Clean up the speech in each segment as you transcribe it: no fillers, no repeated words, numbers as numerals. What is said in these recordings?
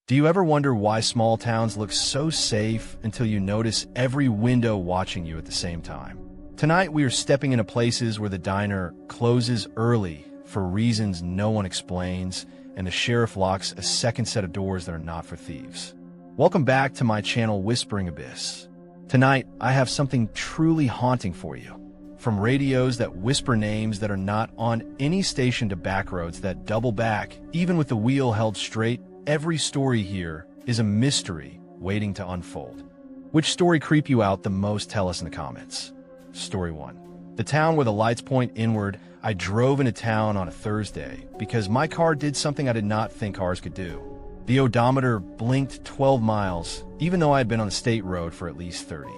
Do you ever wonder why small towns look so safe until you notice every window watching you at the same time? Tonight, we are stepping into places where the diner closes early for reasons no one explains, and the sheriff locks a second set of doors that are not for thieves. Welcome back to my channel, Whispering Abyss. Tonight, I have something truly haunting for you. From radios that whisper names that are not on any station to back roads that double back, even with the wheel held straight, every story here is a mystery waiting to unfold. Which story creep you out the most? Tell us in the comments. Story 1. The town where the lights point inward. I drove into town on a Thursday because my car did something I did not think cars could do. The odometer blinked 12 miles, even though I had been on the state road for at least 30.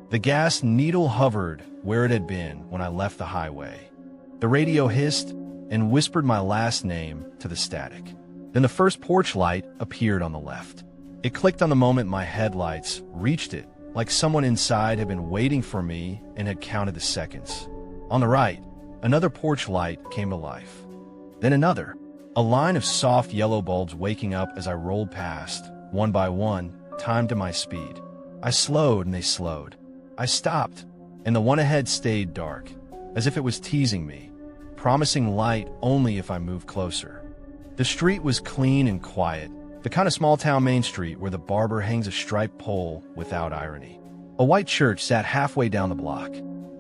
The gas needle hovered where it had been when I left the highway. The radio hissed and whispered my last name to the static. Then the first porch light appeared on the left. It clicked on the moment my headlights reached it, like someone inside had been waiting for me and had counted the seconds. On the right, another porch light came to life. Then another, a line of soft yellow bulbs waking up as I rolled past, one by one, timed to my speed. I slowed and they slowed. I stopped, and the one ahead stayed dark, as if it was teasing me, promising light only if I moved closer. The street was clean and quiet, the kind of small-town main street where the barber hangs a striped pole without irony. A white church sat halfway down the block.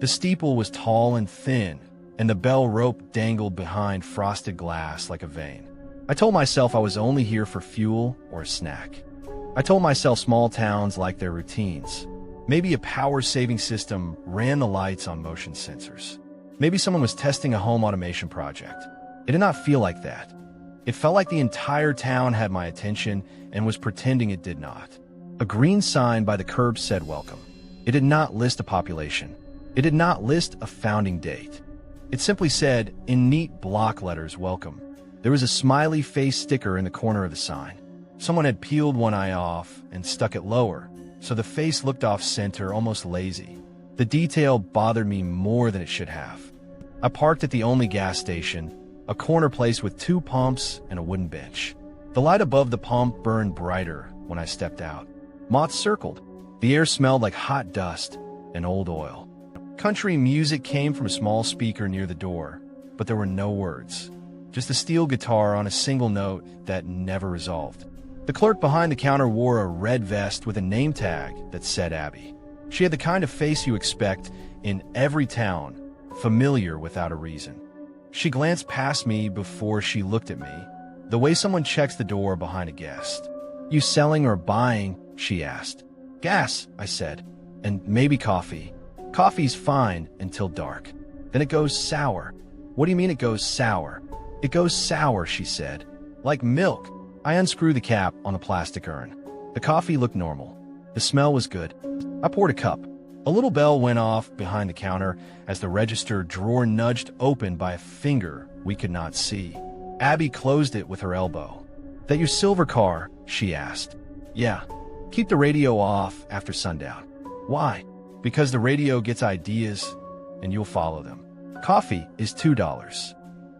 The steeple was tall and thin, and the bell rope dangled behind frosted glass like a vein. I told myself I was only here for fuel or a snack. I told myself small towns like their routines. Maybe a power-saving system ran the lights on motion sensors. Maybe someone was testing a home automation project. It did not feel like that. It felt like the entire town had my attention and was pretending it did not. A green sign by the curb said welcome. It did not list a population. It did not list a founding date. It simply said, in neat block letters, welcome. There was a smiley face sticker in the corner of the sign. Someone had peeled one eye off and stuck it lower, so the face looked off-center, almost lazy. The detail bothered me more than it should have. I parked at the only gas station, a corner place with 2 pumps and a wooden bench. The light above the pump burned brighter when I stepped out. Moths circled. The air smelled like hot dust and old oil. Country music came from a small speaker near the door, but there were no words. Just a steel guitar on a single note that never resolved. The clerk behind the counter wore a red vest with a name tag that said Abby. She had the kind of face you expect in every town, familiar without a reason. She glanced past me before she looked at me, the way someone checks the door behind a guest. You selling or buying? She asked. Gas, I said, and maybe coffee. Coffee's fine until dark. Then it goes sour. What do you mean it goes sour? It goes sour, she said. Like milk. I unscrewed the cap on the plastic urn. The coffee looked normal. The smell was good. I poured a cup. A little bell went off behind the counter as the register drawer nudged open by a finger we could not see. Abby closed it with her elbow. That your silver car? She asked. Yeah. Keep the radio off after sundown. Why? Because the radio gets ideas and you'll follow them. Coffee is $2.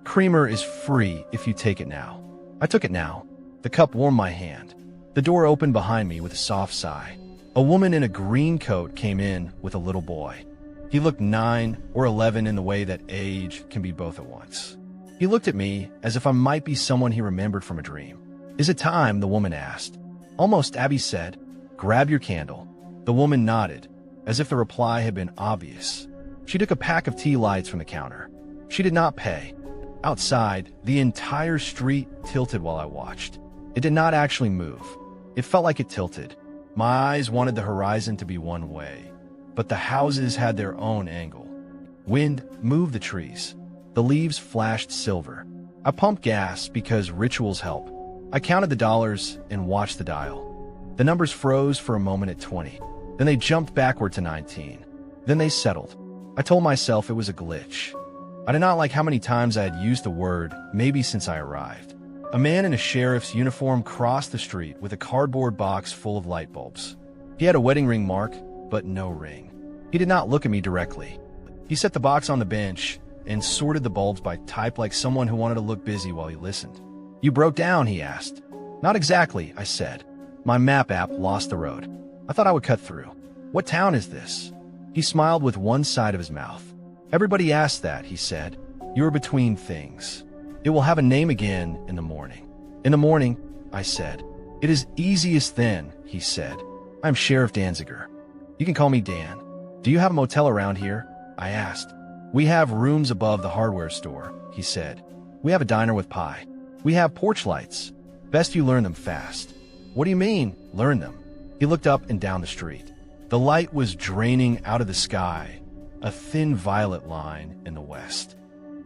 Creamer is free if you take it now. I took it now. The cup warmed my hand. The door opened behind me with a soft sigh. A woman in a green coat came in with a little boy. He looked 9 or 11 in the way that age can be both at once. He looked at me as if I might be someone he remembered from a dream. Is it time? The woman asked. Almost, Abby said. Grab your candle. The woman nodded, as if the reply had been obvious. She took a pack of tea lights from the counter. She did not pay. Outside, the entire street tilted while I watched. It did not actually move. It felt like it tilted. My eyes wanted the horizon to be one way, but the houses had their own angle. Wind moved the trees. The leaves flashed silver. I pumped gas because rituals help. I counted the dollars and watched the dial. The numbers froze for a moment at 20. Then they jumped backward to 19. Then they settled. I told myself it was a glitch. I did not like how many times I had used the word, maybe since I arrived. A man in a sheriff's uniform crossed the street with a cardboard box full of light bulbs. He had a wedding ring mark, but no ring. He did not look at me directly. He set the box on the bench and sorted the bulbs by type like someone who wanted to look busy while he listened. You broke down, he asked. Not exactly, I said. My map app lost the road. I thought I would cut through. What town is this? He smiled with one side of his mouth. Everybody asks that, he said. You are between things. It will have a name again in the morning. In the morning, I said. It is easiest then, he said. I'm Sheriff Danziger. You can call me Dan. Do you have a motel around here? I asked. We have rooms above the hardware store, he said. We have a diner with pie. We have porch lights. Best you learn them fast. What do you mean, learn them? He looked up and down the street. The light was draining out of the sky, a thin violet line in the west.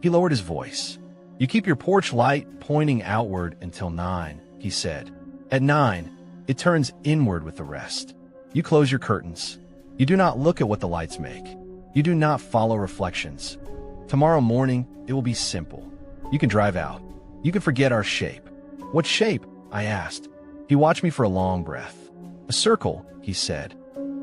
He lowered his voice. You keep your porch light pointing outward until 9, he said. At 9, it turns inward with the rest. You close your curtains. You do not look at what the lights make. You do not follow reflections. Tomorrow morning, it will be simple. You can drive out. You can forget our shape. What shape? I asked. He watched me for a long breath. A circle, he said.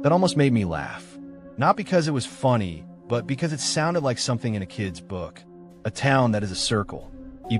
That almost made me laugh. Not because it was funny, but because it sounded like something in a kid's book. A town that is a circle. I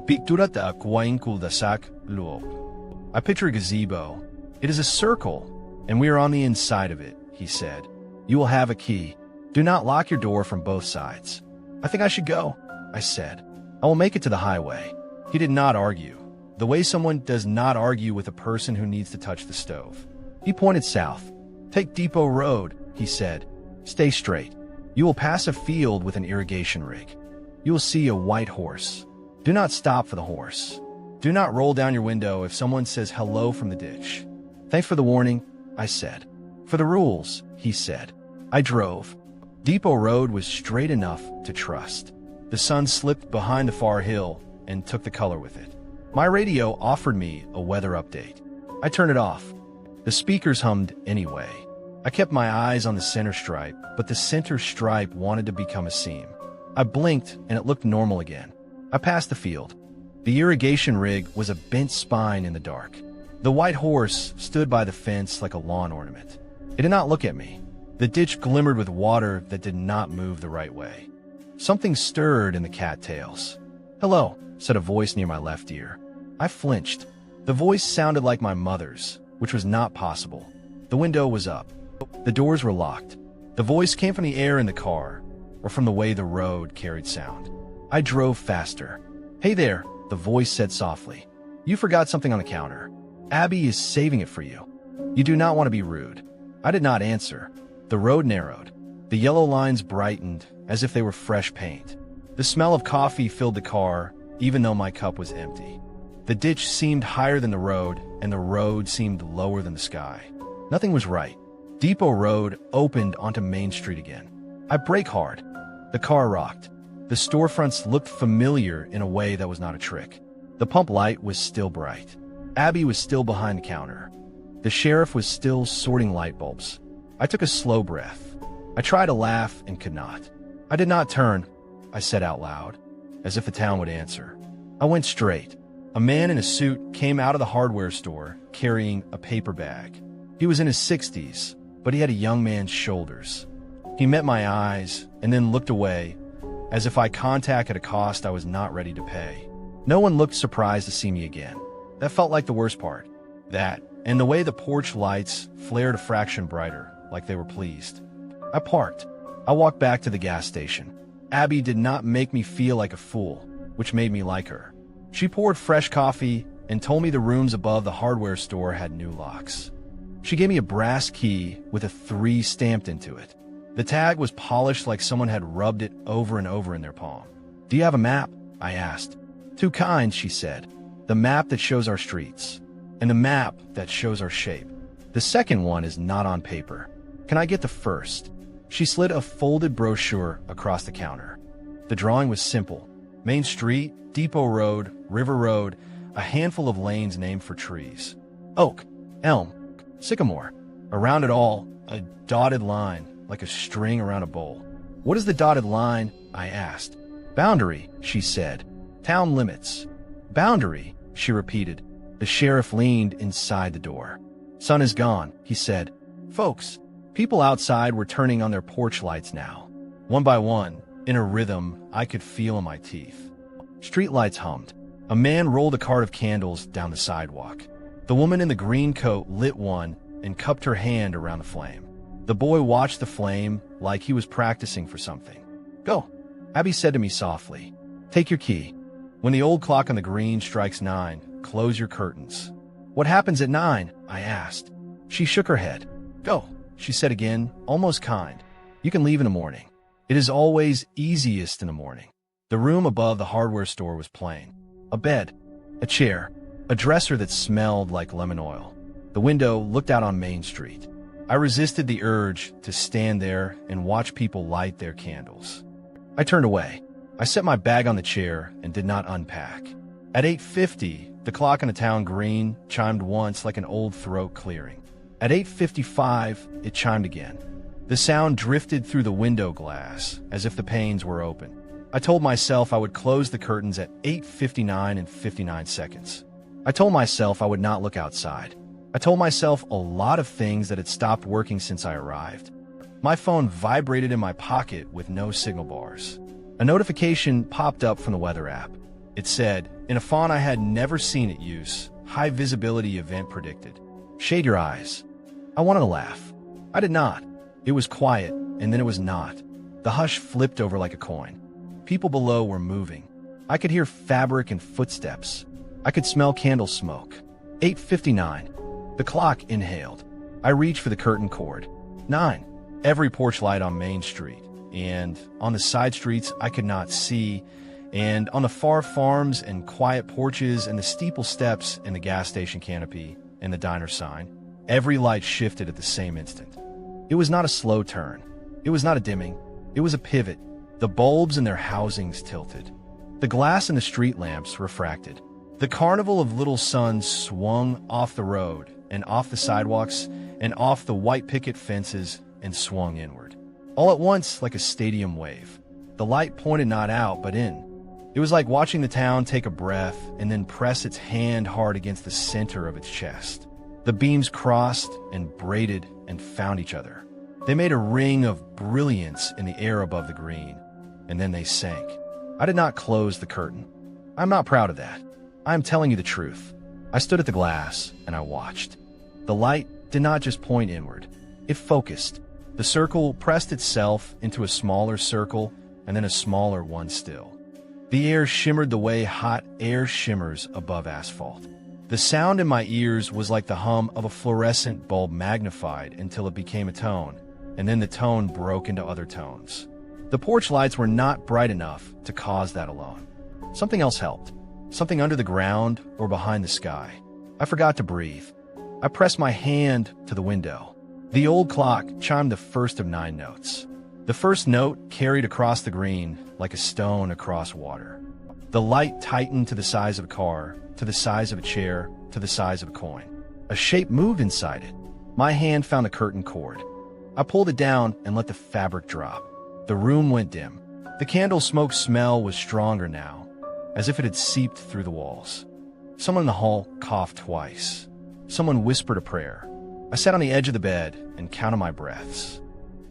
picture a gazebo. It is a circle, and we are on the inside of it, he said. You will have a key. Do not lock your door from both sides. I think I should go, I said. I will make it to the highway. He did not argue, the way someone does not argue with a person who needs to touch the stove. He pointed south. Take Depot Road, he said. Stay straight. You will pass a field with an irrigation rig. You will see a white horse. Do not stop for the horse. Do not roll down your window if someone says hello from the ditch. Thanks for the warning, I said. For the rules, he said. I drove. Depot Road was straight enough to trust. The sun slipped behind the far hill and took the color with it. My radio offered me a weather update. I turned it off. The speakers hummed anyway. I kept my eyes on the center stripe, but the center stripe wanted to become a seam. I blinked and it looked normal again. I passed the field. The irrigation rig was a bent spine in the dark. The white horse stood by the fence like a lawn ornament. It did not look at me. The ditch glimmered with water that did not move the right way. Something stirred in the cattails. Hello, said a voice near my left ear. I flinched. The voice sounded like my mother's, which was not possible. The window was up. The doors were locked. The voice came from the air in the car, or from the way the road carried sound. I drove faster. Hey there, the voice said softly. You forgot something on the counter. Abby is saving it for you. You do not want to be rude. I did not answer. The road narrowed. The yellow lines brightened as if they were fresh paint. The smell of coffee filled the car, even though my cup was empty. The ditch seemed higher than the road, and the road seemed lower than the sky. Nothing was right. Depot Road opened onto Main Street again. I braked hard. The car rocked. The storefronts looked familiar in a way that was not a trick. The pump light was still bright. Abby was still behind the counter. The sheriff was still sorting light bulbs. I took a slow breath. I tried to laugh and could not. I did not turn, I said out loud, as if the town would answer. I went straight. A man in a suit came out of the hardware store carrying a paper bag. He was in his 60s, but he had a young man's shoulders. He met my eyes and then looked away, as if eye contact at a cost I was not ready to pay. No one looked surprised to see me again. That felt like the worst part. That, and the way the porch lights flared a fraction brighter, like they were pleased. I parked. I walked back to the gas station. Abby did not make me feel like a fool, which made me like her. She poured fresh coffee and told me the rooms above the hardware store had new locks. She gave me a brass key with a 3 stamped into it. The tag was polished like someone had rubbed it over and over in their palm. Do you have a map? I asked. 2 kinds, she said. The map that shows our streets, and the map that shows our shape. The second one is not on paper. Can I get the first? She slid a folded brochure across the counter. The drawing was simple. Main Street, Depot Road, River Road, a handful of lanes named for trees. Oak, elm, sycamore. Around it all, a dotted line, like a string around a bowl. What is the dotted line? I asked. Boundary, she said. Town limits. Boundary, she repeated. The sheriff leaned inside the door. Sun is gone, he said. Folks, people outside were turning on their porch lights now. One by one, in a rhythm I could feel in my teeth. Streetlights hummed. A man rolled a cart of candles down the sidewalk. The The woman in the green coat lit one and cupped her hand around the flame. The boy watched the flame like he was practicing for something. "Go," Abby said to me softly. "Take your key. When the old clock on the green strikes 9, close your curtains." "What happens at 9?" I asked. She shook her head. "Go," she said again, almost kind. "You can leave in the morning. It is always easiest in the morning." The room above the hardware store was plain. A bed, a chair, a dresser that smelled like lemon oil. The window looked out on Main Street. I resisted the urge to stand there and watch people light their candles. I turned away. I set my bag on the chair and did not unpack. At 8:50, the clock on the town green chimed once like an old throat clearing. At 8:55, it chimed again. The sound drifted through the window glass as if the panes were open. I told myself I would close the curtains at 8:59 and 59 seconds. I told myself I would not look outside. I told myself a lot of things that had stopped working since I arrived. My phone vibrated in my pocket with no signal bars. A notification popped up from the weather app. It said, in a font I had never seen it use, "High visibility event predicted. Shade your eyes." I wanted to laugh. I did not. It was quiet, and then it was not. The hush flipped over like a coin. People below were moving. I could hear fabric and footsteps. I could smell candle smoke. 8:59. The clock inhaled. I reached for the curtain cord. 9. Every porch light on Main Street, and on the side streets I could not see, and on the far farms and quiet porches and the steeple steps and the gas station canopy and the diner sign, every light shifted at the same instant. It was not a slow turn. It was not a dimming. It was a pivot. The bulbs in their housings tilted. The glass in the street lamps refracted. The carnival of little suns swung off the road and off the sidewalks and off the white picket fences and swung inward. All at once, like a stadium wave. The light pointed not out, but in. It was like watching the town take a breath and then press its hand hard against the center of its chest. The beams crossed and braided and found each other. They made a ring of brilliance in the air above the green, and then they sank. I did not close the curtain. I'm not proud of that. I am telling you the truth. I stood at the glass and I watched. The light did not just point inward. It focused. The circle pressed itself into a smaller circle and then a smaller one still. The air shimmered the way hot air shimmers above asphalt. The sound in my ears was like the hum of a fluorescent bulb magnified until it became a tone, and then the tone broke into other tones. The porch lights were not bright enough to cause that alone. Something else helped. Something under the ground or behind the sky. I forgot to breathe. I pressed my hand to the window. The old clock chimed the first of 9 notes. The first note carried across the green like a stone across water. The light tightened to the size of a car, to the size of a chair, to the size of a coin. A shape moved inside it. My hand found the curtain cord. I pulled it down and let the fabric drop. The room went dim. The candle smoke smell was stronger now, as if it had seeped through the walls. Someone in the hall coughed twice. Someone whispered a prayer. I sat on the edge of the bed and counted my breaths.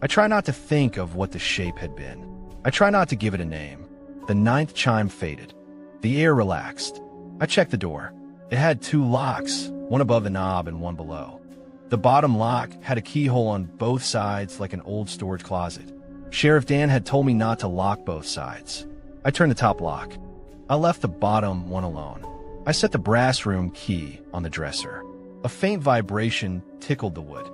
I try not to think of what the shape had been. I try not to give it a name. The 9th chime faded. The air relaxed. I checked the door. It had 2 locks, one above the knob and one below. The bottom lock had a keyhole on both sides like an old storage closet. Sheriff Dan had told me not to lock both sides. I turned the top lock. I left the bottom one alone. I set the brass room key on the dresser. A faint vibration tickled the wood.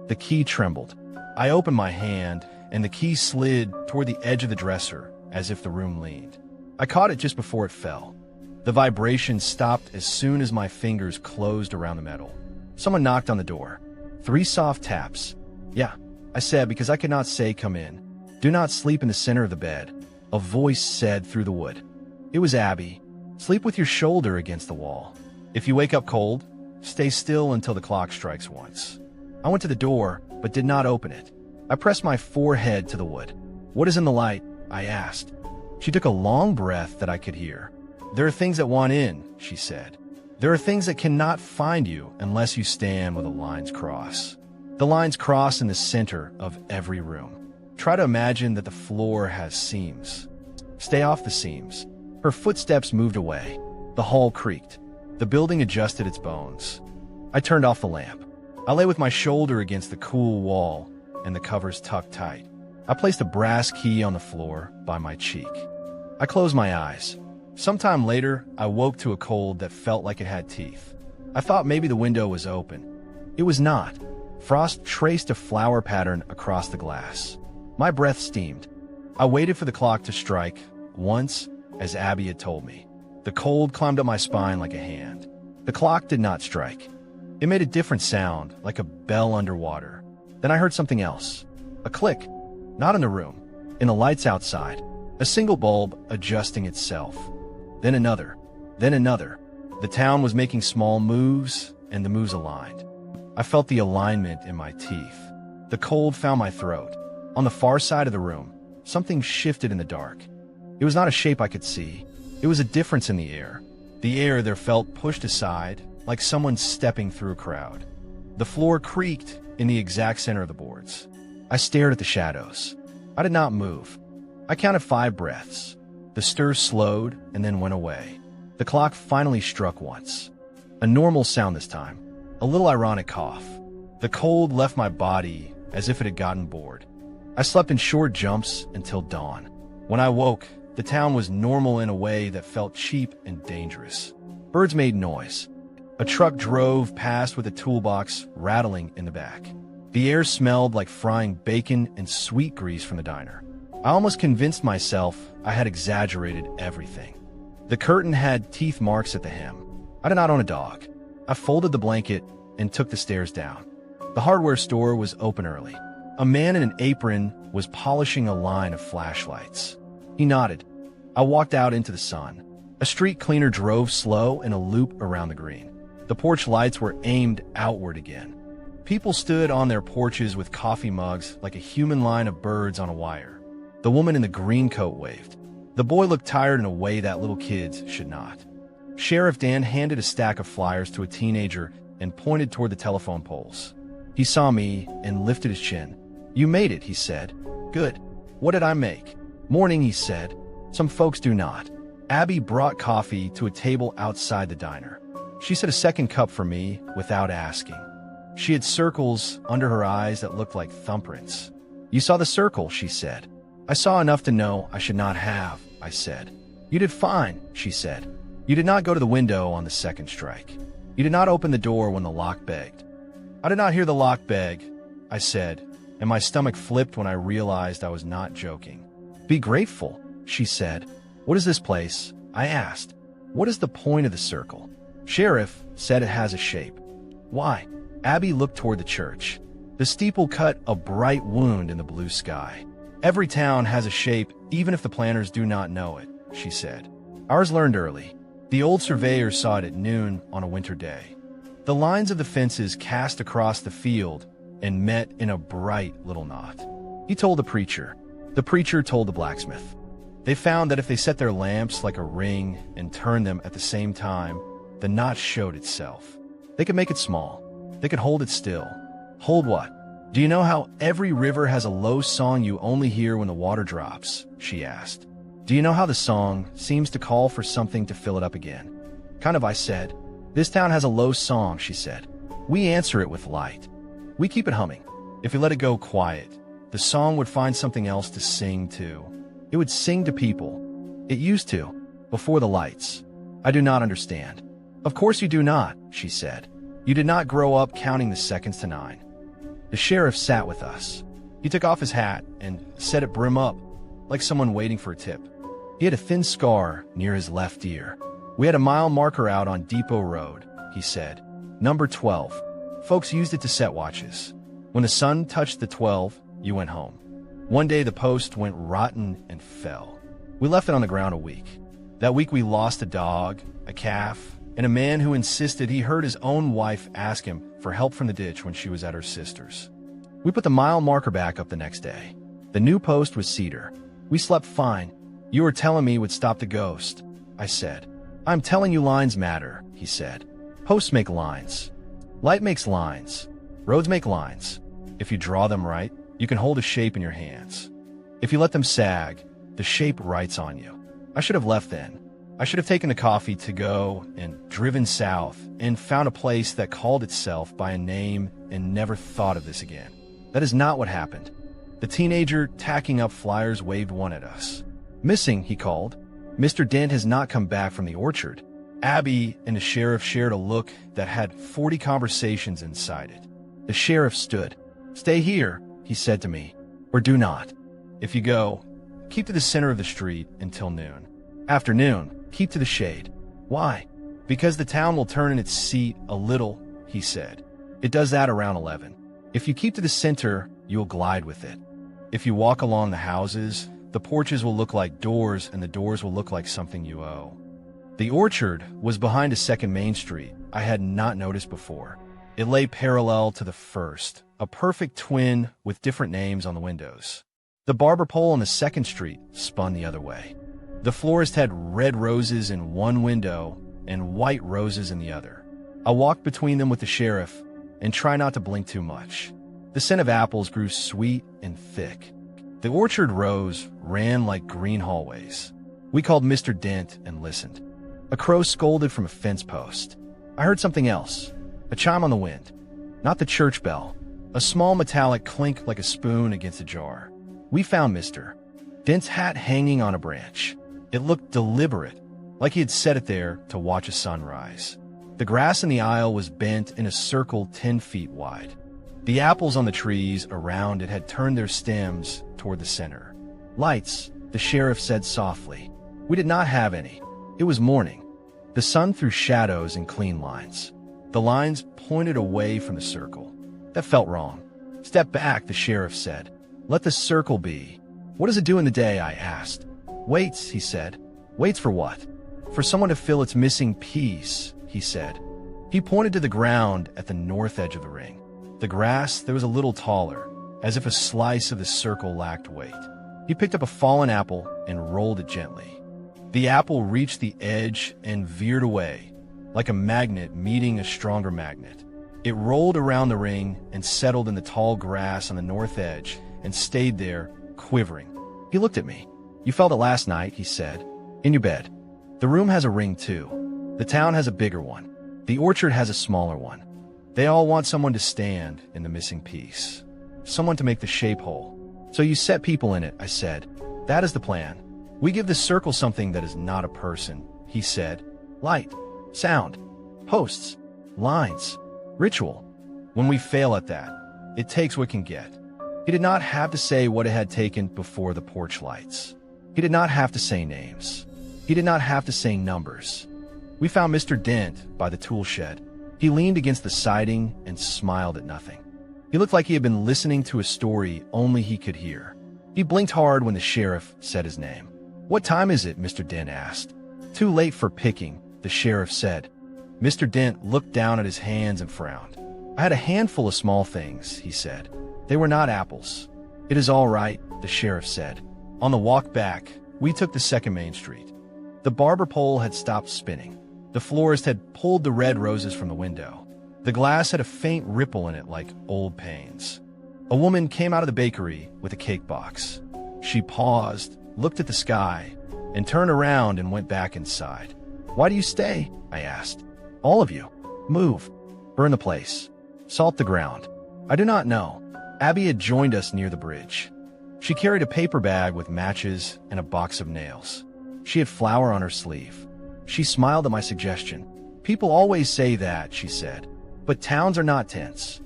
The key trembled. I opened my hand, and the key slid toward the edge of the dresser as if the room leaned. I caught it just before it fell. The vibration stopped as soon as my fingers closed around the metal. Someone knocked on the door. 3 soft taps. "Yeah," I said because I could not say "come in." "Do not sleep in the center of the bed," a voice said through the wood. It was Abby. "Sleep with your shoulder against the wall. If you wake up cold, stay still until the clock strikes once." I went to the door, but did not open it. I pressed my forehead to the wood. "What is in the light?" I asked. She took a long breath that I could hear. "There are things that want in," she said. "There are things that cannot find you unless you stand where the lines cross. The lines cross in the center of every room. Try to imagine that the floor has seams. Stay off the seams." Her footsteps moved away. The hall creaked. The building adjusted its bones. I turned off the lamp. I lay with my shoulder against the cool wall and the covers tucked tight. I placed a brass key on the floor by my cheek. I closed my eyes. Sometime later, I woke to a cold that felt like it had teeth. I thought maybe the window was open. It was not. Frost traced a flower pattern across the glass. My breath steamed. I waited for the clock to strike, once, as Abby had told me. The cold climbed up my spine like a hand. The clock did not strike. It made a different sound, like a bell underwater. Then I heard something else. A click. Not in the room. In the lights outside. A single bulb adjusting itself. Then another. Then another. The town was making small moves, and the moves aligned. I felt the alignment in my teeth. The cold found my throat. On the far side of the room, something shifted in the dark. It was not a shape I could see. It was a difference in the air. The air there felt pushed aside, like someone stepping through a crowd. The floor creaked in the exact center of the boards. I stared at the shadows. I did not move. I counted 5 breaths. The stir slowed and then went away. The clock finally struck once. A normal sound this time. A little ironic cough. The cold left my body as if it had gotten bored. I slept in short jumps until dawn. When I woke, the town was normal in a way that felt cheap and dangerous. Birds made noise. A truck drove past with a toolbox rattling in the back. The air smelled like frying bacon and sweet grease from the diner. I almost convinced myself I had exaggerated everything. The curtain had teeth marks at the hem. I did not own a dog. I folded the blanket and took the stairs down. The hardware store was open early. A man in an apron was polishing a line of flashlights. He nodded. I walked out into the sun. A street cleaner drove slow in a loop around the green. The porch lights were aimed outward again. People stood on their porches with coffee mugs like a human line of birds on a wire. The woman in the green coat waved. The boy looked tired in a way that little kids should not. Sheriff Dan handed a stack of flyers to a teenager and pointed toward the telephone poles. He saw me and lifted his chin. "You made it," he said. "Good. What did I make?" "Morning," he said. "Some folks do not." Abby brought coffee to a table outside the diner. She set a second cup for me without asking. She had circles under her eyes that looked like thumbprints. "You saw the circle," she said. "I saw enough to know I should not have," I said. "You did fine," she said. "You did not go to the window on the second strike. You did not open the door when the lock begged." "I did not hear the lock beg," I said, and my stomach flipped when I realized I was not joking. "Be grateful," she said. "What is this place?" I asked. "What is the point of the circle?" "Sheriff said it has a shape." "Why?" Abby looked toward the church. The steeple cut a bright wound in the blue sky. "Every town has a shape, even if the planners do not know it," she said. "Ours learned early. The old surveyor saw it at noon on a winter day. The lines of the fences cast across the field and met in a bright little knot. He told the preacher. The preacher told the blacksmith. They found that if they set their lamps like a ring and turned them at the same time, the knot showed itself. They could make it small. They could hold it still. Hold what? Do you know how every river has a low song you only hear when the water drops? She asked. Do you know how the song seems to call for something to fill it up again? Kind of, I said. This town has a low song, she said. We answer it with light. We keep it humming. If we let it go quiet, the song would find something else to sing to. It would sing to people. It used to, before the lights. I do not understand. Of course you do not, she said. You did not grow up counting the seconds to 9. The sheriff sat with us. He took off his hat and set it brim up, like someone waiting for a tip. He had a thin scar near his left ear. We had a mile marker out on Depot Road, he said. Number 12. Folks used it to set watches. When the sun touched the 12, you went home. One day the post went rotten and fell. We left it on the ground a week. That week we lost a dog, a calf, and a man who insisted he heard his own wife ask him for help from the ditch when she was at her sister's. We put the mile marker back up the next day. The new post was cedar. We slept fine. You were telling me it would stop the ghost, I said. I'm telling you lines matter, he said. Posts make lines. Light makes lines. Roads make lines. If you draw them right, you can hold a shape in your hands. If you let them sag, the shape writes on you. I should have left then. I should have taken the coffee to go and driven south and found a place that called itself by a name and never thought of this again. That is not what happened. The teenager tacking up flyers waved one at us. "Missing," he called. "Mr. Dent has not come back from the orchard." Abby and the sheriff shared a look that had 40 conversations inside it. The sheriff stood. "Stay here," he said to me, "or do not. If you go, keep to the center of the street until noon. After noon, keep to the shade." "Why?" "Because the town will turn in its seat a little," he said. "It does that around 11. If you keep to the center, you'll glide with it. If you walk along the houses, the porches will look like doors and the doors will look like something you owe." The orchard was behind a second main street I had not noticed before. It lay parallel to the first, a perfect twin with different names on the windows. The barber pole on the second street spun the other way. The florist had red roses in one window and white roses in the other. I walked between them with the sheriff and tried not to blink too much. The scent of apples grew sweet and thick. The orchard rows ran like green hallways. We called Mr. Dent and listened. A crow scolded from a fence post. I heard something else, a chime on the wind. Not the church bell, a small metallic clink like a spoon against a jar. We found Mr. Dent's hat hanging on a branch. It looked deliberate, like he had set it there to watch a sunrise. The grass in the aisle was bent in a circle 10 feet wide. The apples on the trees around it had turned their stems toward the center. "Lights," the sheriff said softly. We did not have any. It was morning. The sun threw shadows and clean lines. The lines pointed away from the circle. That felt wrong. "Step back," the sheriff said. "Let the circle be." "What does it do in the day?" I asked. "Waits," he said. "Waits for what?" "For someone to fill its missing piece," he said. He pointed to the ground at the north edge of the ring. The grass there was a little taller, as if a slice of the circle lacked weight. He picked up a fallen apple and rolled it gently. The apple reached the edge and veered away, like a magnet meeting a stronger magnet. It rolled around the ring and settled in the tall grass on the north edge and stayed there, quivering. He looked at me. "You felt it last night," he said. "In your bed. The room has a ring too. The town has a bigger one. The orchard has a smaller one. They all want someone to stand in the missing piece. Someone to make the shape whole. So you set people in it," I said. "That is the plan. We give the circle something that is not a person," he said. "Light, sound, posts, lines, ritual. When we fail at that, it takes what it can get." He did not have to say what it had taken before the porch lights. He did not have to say names. He did not have to say numbers. We found Mr. Dent by the tool shed. He leaned against the siding and smiled at nothing. He looked like he had been listening to a story only he could hear. He blinked hard when the sheriff said his name. "What time is it?" Mr. Dent asked. "Too late for picking," the sheriff said. Mr. Dent looked down at his hands and frowned. "I had a handful of small things," he said. "They were not apples." "It is all right," the sheriff said. On the walk back, we took the second main street. The barber pole had stopped spinning. The florist had pulled the red roses from the window. The glass had a faint ripple in it like old panes. A woman came out of the bakery with a cake box. She paused, looked at the sky, and turned around and went back inside. "Why do you stay?" I asked. "All of you. Move. Burn the place. Salt the ground." I do not know. Abby had joined us near the bridge. She carried a paper bag with matches and a box of nails. She had flour on her sleeve. She smiled at my suggestion. "People always say that," she said. "But towns are not tents.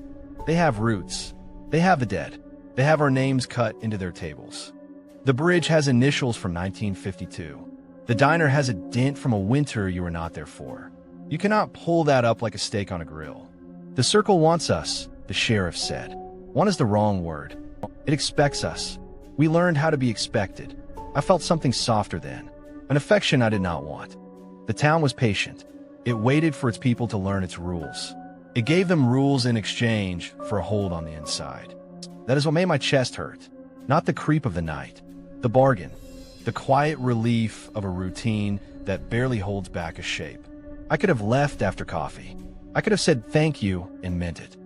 They have roots. They have the dead. They have our names cut into their tables. The bridge has initials from 1952. The diner has a dent from a winter you were not there for. You cannot pull that up like a steak on a grill. The circle wants us," the sheriff said. "Want is the wrong word. It expects us. We learned how to be expected." I felt something softer then, an affection I did not want. The town was patient. It waited for its people to learn its rules. It gave them rules in exchange for a hold on the inside. That is what made my chest hurt. Not the creep of the night. The bargain. The quiet relief of a routine that barely holds back a shape. I could have left after coffee. I could have said thank you and meant it.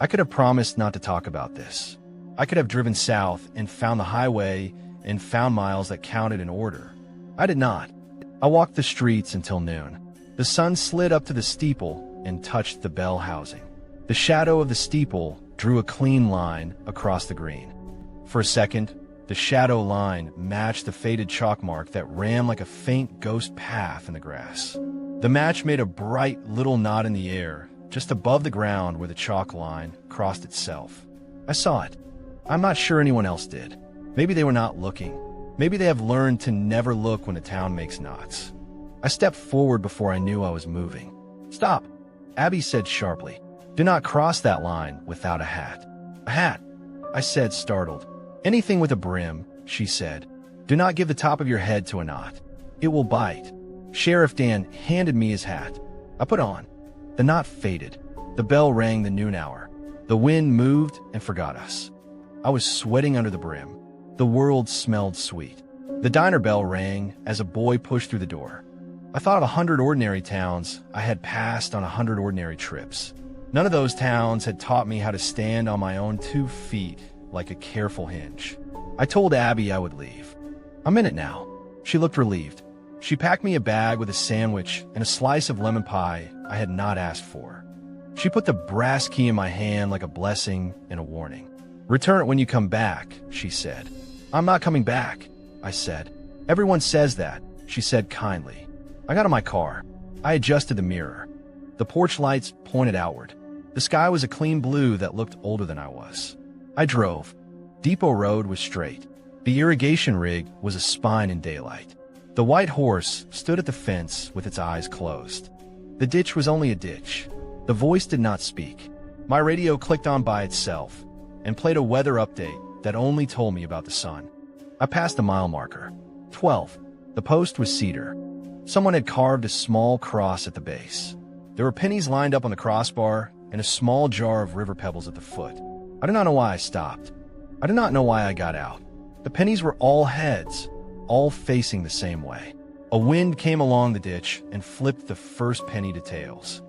I could have promised not to talk about this. I could have driven south and found the highway and found miles that counted in order. I did not. I walked the streets until noon. The sun slid up to the steeple and touched the bell housing. The shadow of the steeple drew a clean line across the green. For a second, the shadow line matched the faded chalk mark that ran like a faint ghost path in the grass. The match made a bright little knot in the air, just above the ground where the chalk line crossed itself. I saw it. I'm not sure anyone else did. Maybe they were not looking. Maybe they have learned to never look when a town makes knots. I stepped forward before I knew I was moving. "Stop," Abby said sharply. "Do not cross that line without a hat." "A hat?" I said, startled. "Anything with a brim," she said. "Do not give the top of your head to a knot. It will bite." Sheriff Dan handed me his hat. I put on. The knot faded. The bell rang the noon hour. The wind moved and forgot us. I was sweating under the brim. The world smelled sweet. The diner bell rang as a boy pushed through the door. I thought of 100 ordinary towns I had passed on 100 ordinary trips. None of those towns had taught me how to stand on my own 2 feet like a careful hinge. I told Abby I would leave. "I'm in it now." She looked relieved. She packed me a bag with a sandwich and a slice of lemon pie I had not asked for. She put the brass key in my hand like a blessing and a warning. "Return it when you come back," she said. "I'm not coming back," I said. "Everyone says that," she said kindly. I got in my car. I adjusted the mirror. The porch lights pointed outward. The sky was a clean blue that looked older than I was. I drove. Depot Road was straight. The irrigation rig was a spine in daylight. The white horse stood at the fence with its eyes closed. The ditch was only a ditch. The voice did not speak. My radio clicked on by itself and played a weather update that only told me about the sun. I passed the mile marker. 12. The post was cedar. Someone had carved a small cross at the base. There were pennies lined up on the crossbar and a small jar of river pebbles at the foot. I do not know why I stopped. I do not know why I got out. The pennies were all heads, all facing the same way. A wind came along the ditch and flipped the first penny to tails.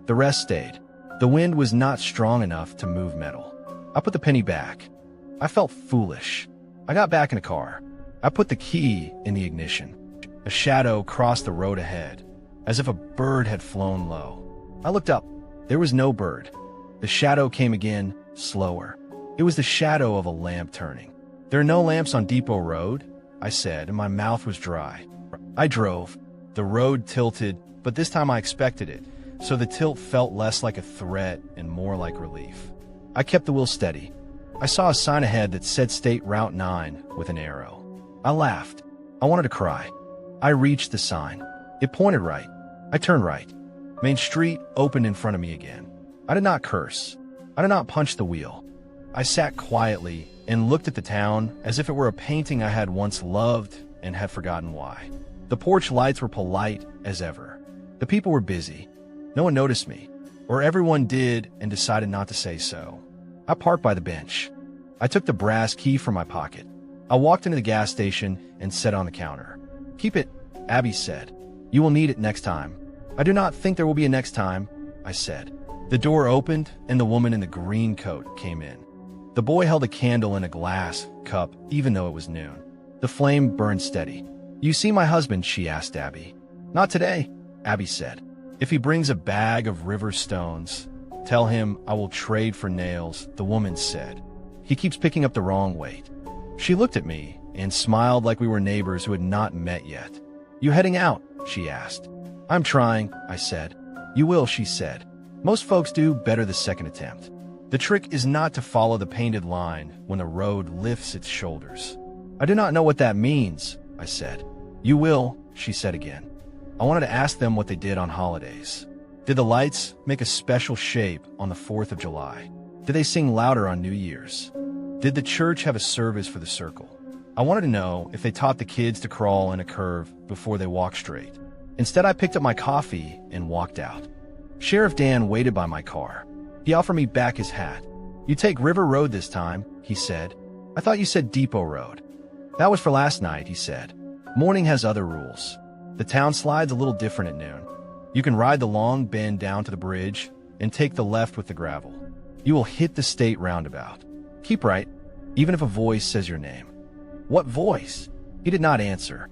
The rest stayed. The wind was not strong enough to move metal. I put the penny back. I felt foolish. I got back in the car. I put the key in the ignition. A shadow crossed the road ahead, as if a bird had flown low. I looked up. There was no bird. The shadow came again, slower. It was the shadow of a lamp turning. "There are no lamps on Depot Road," I said, and my mouth was dry. I drove. The road tilted, but this time I expected it, so the tilt felt less like a threat and more like relief. I kept the wheel steady. I saw a sign ahead that said State Route 9 with an arrow. I laughed. I wanted to cry. I reached the sign. It pointed right. I turned right. Main Street opened in front of me again. I did not curse. I did not punch the wheel. I sat quietly and looked at the town as if it were a painting I had once loved and had forgotten why. The porch lights were polite as ever. The people were busy. No one noticed me, or everyone did and decided not to say so. I parked by the bench. I took the brass key from my pocket. I walked into the gas station and set on the counter. "Keep it," Abby said. "You will need it next time." "I do not think there will be a next time," I said. The door opened and the woman in the green coat came in. The boy held a candle in a glass cup even though it was noon. The flame burned steady. "You see my husband?" she asked Abby. "Not today," Abby said. "If he brings a bag of river stones, tell him I will trade for nails," the woman said. "He keeps picking up the wrong weight." She looked at me and smiled like we were neighbors who had not met yet. "You heading out?" she asked. "I'm trying," I said. "You will," she said. "Most folks do better the second attempt. The trick is not to follow the painted line when the road lifts its shoulders." "I do not know what that means," I said. "You will," she said again. I wanted to ask them what they did on holidays. Did the lights make a special shape on the 4th of July? Did they sing louder on New Year's? Did the church have a service for the circle? I wanted to know if they taught the kids to crawl in a curve before they walked straight. Instead, I picked up my coffee and walked out. Sheriff Dan waited by my car. He offered me back his hat. "You take River Road this time," he said. "I thought you said Depot Road." "That was for last night," he said. "Morning has other rules. The town slide's a little different at noon. You can ride the long bend down to the bridge and take the left with the gravel. You will hit the state roundabout. Keep right, even if a voice says your name." "What voice?" He did not answer.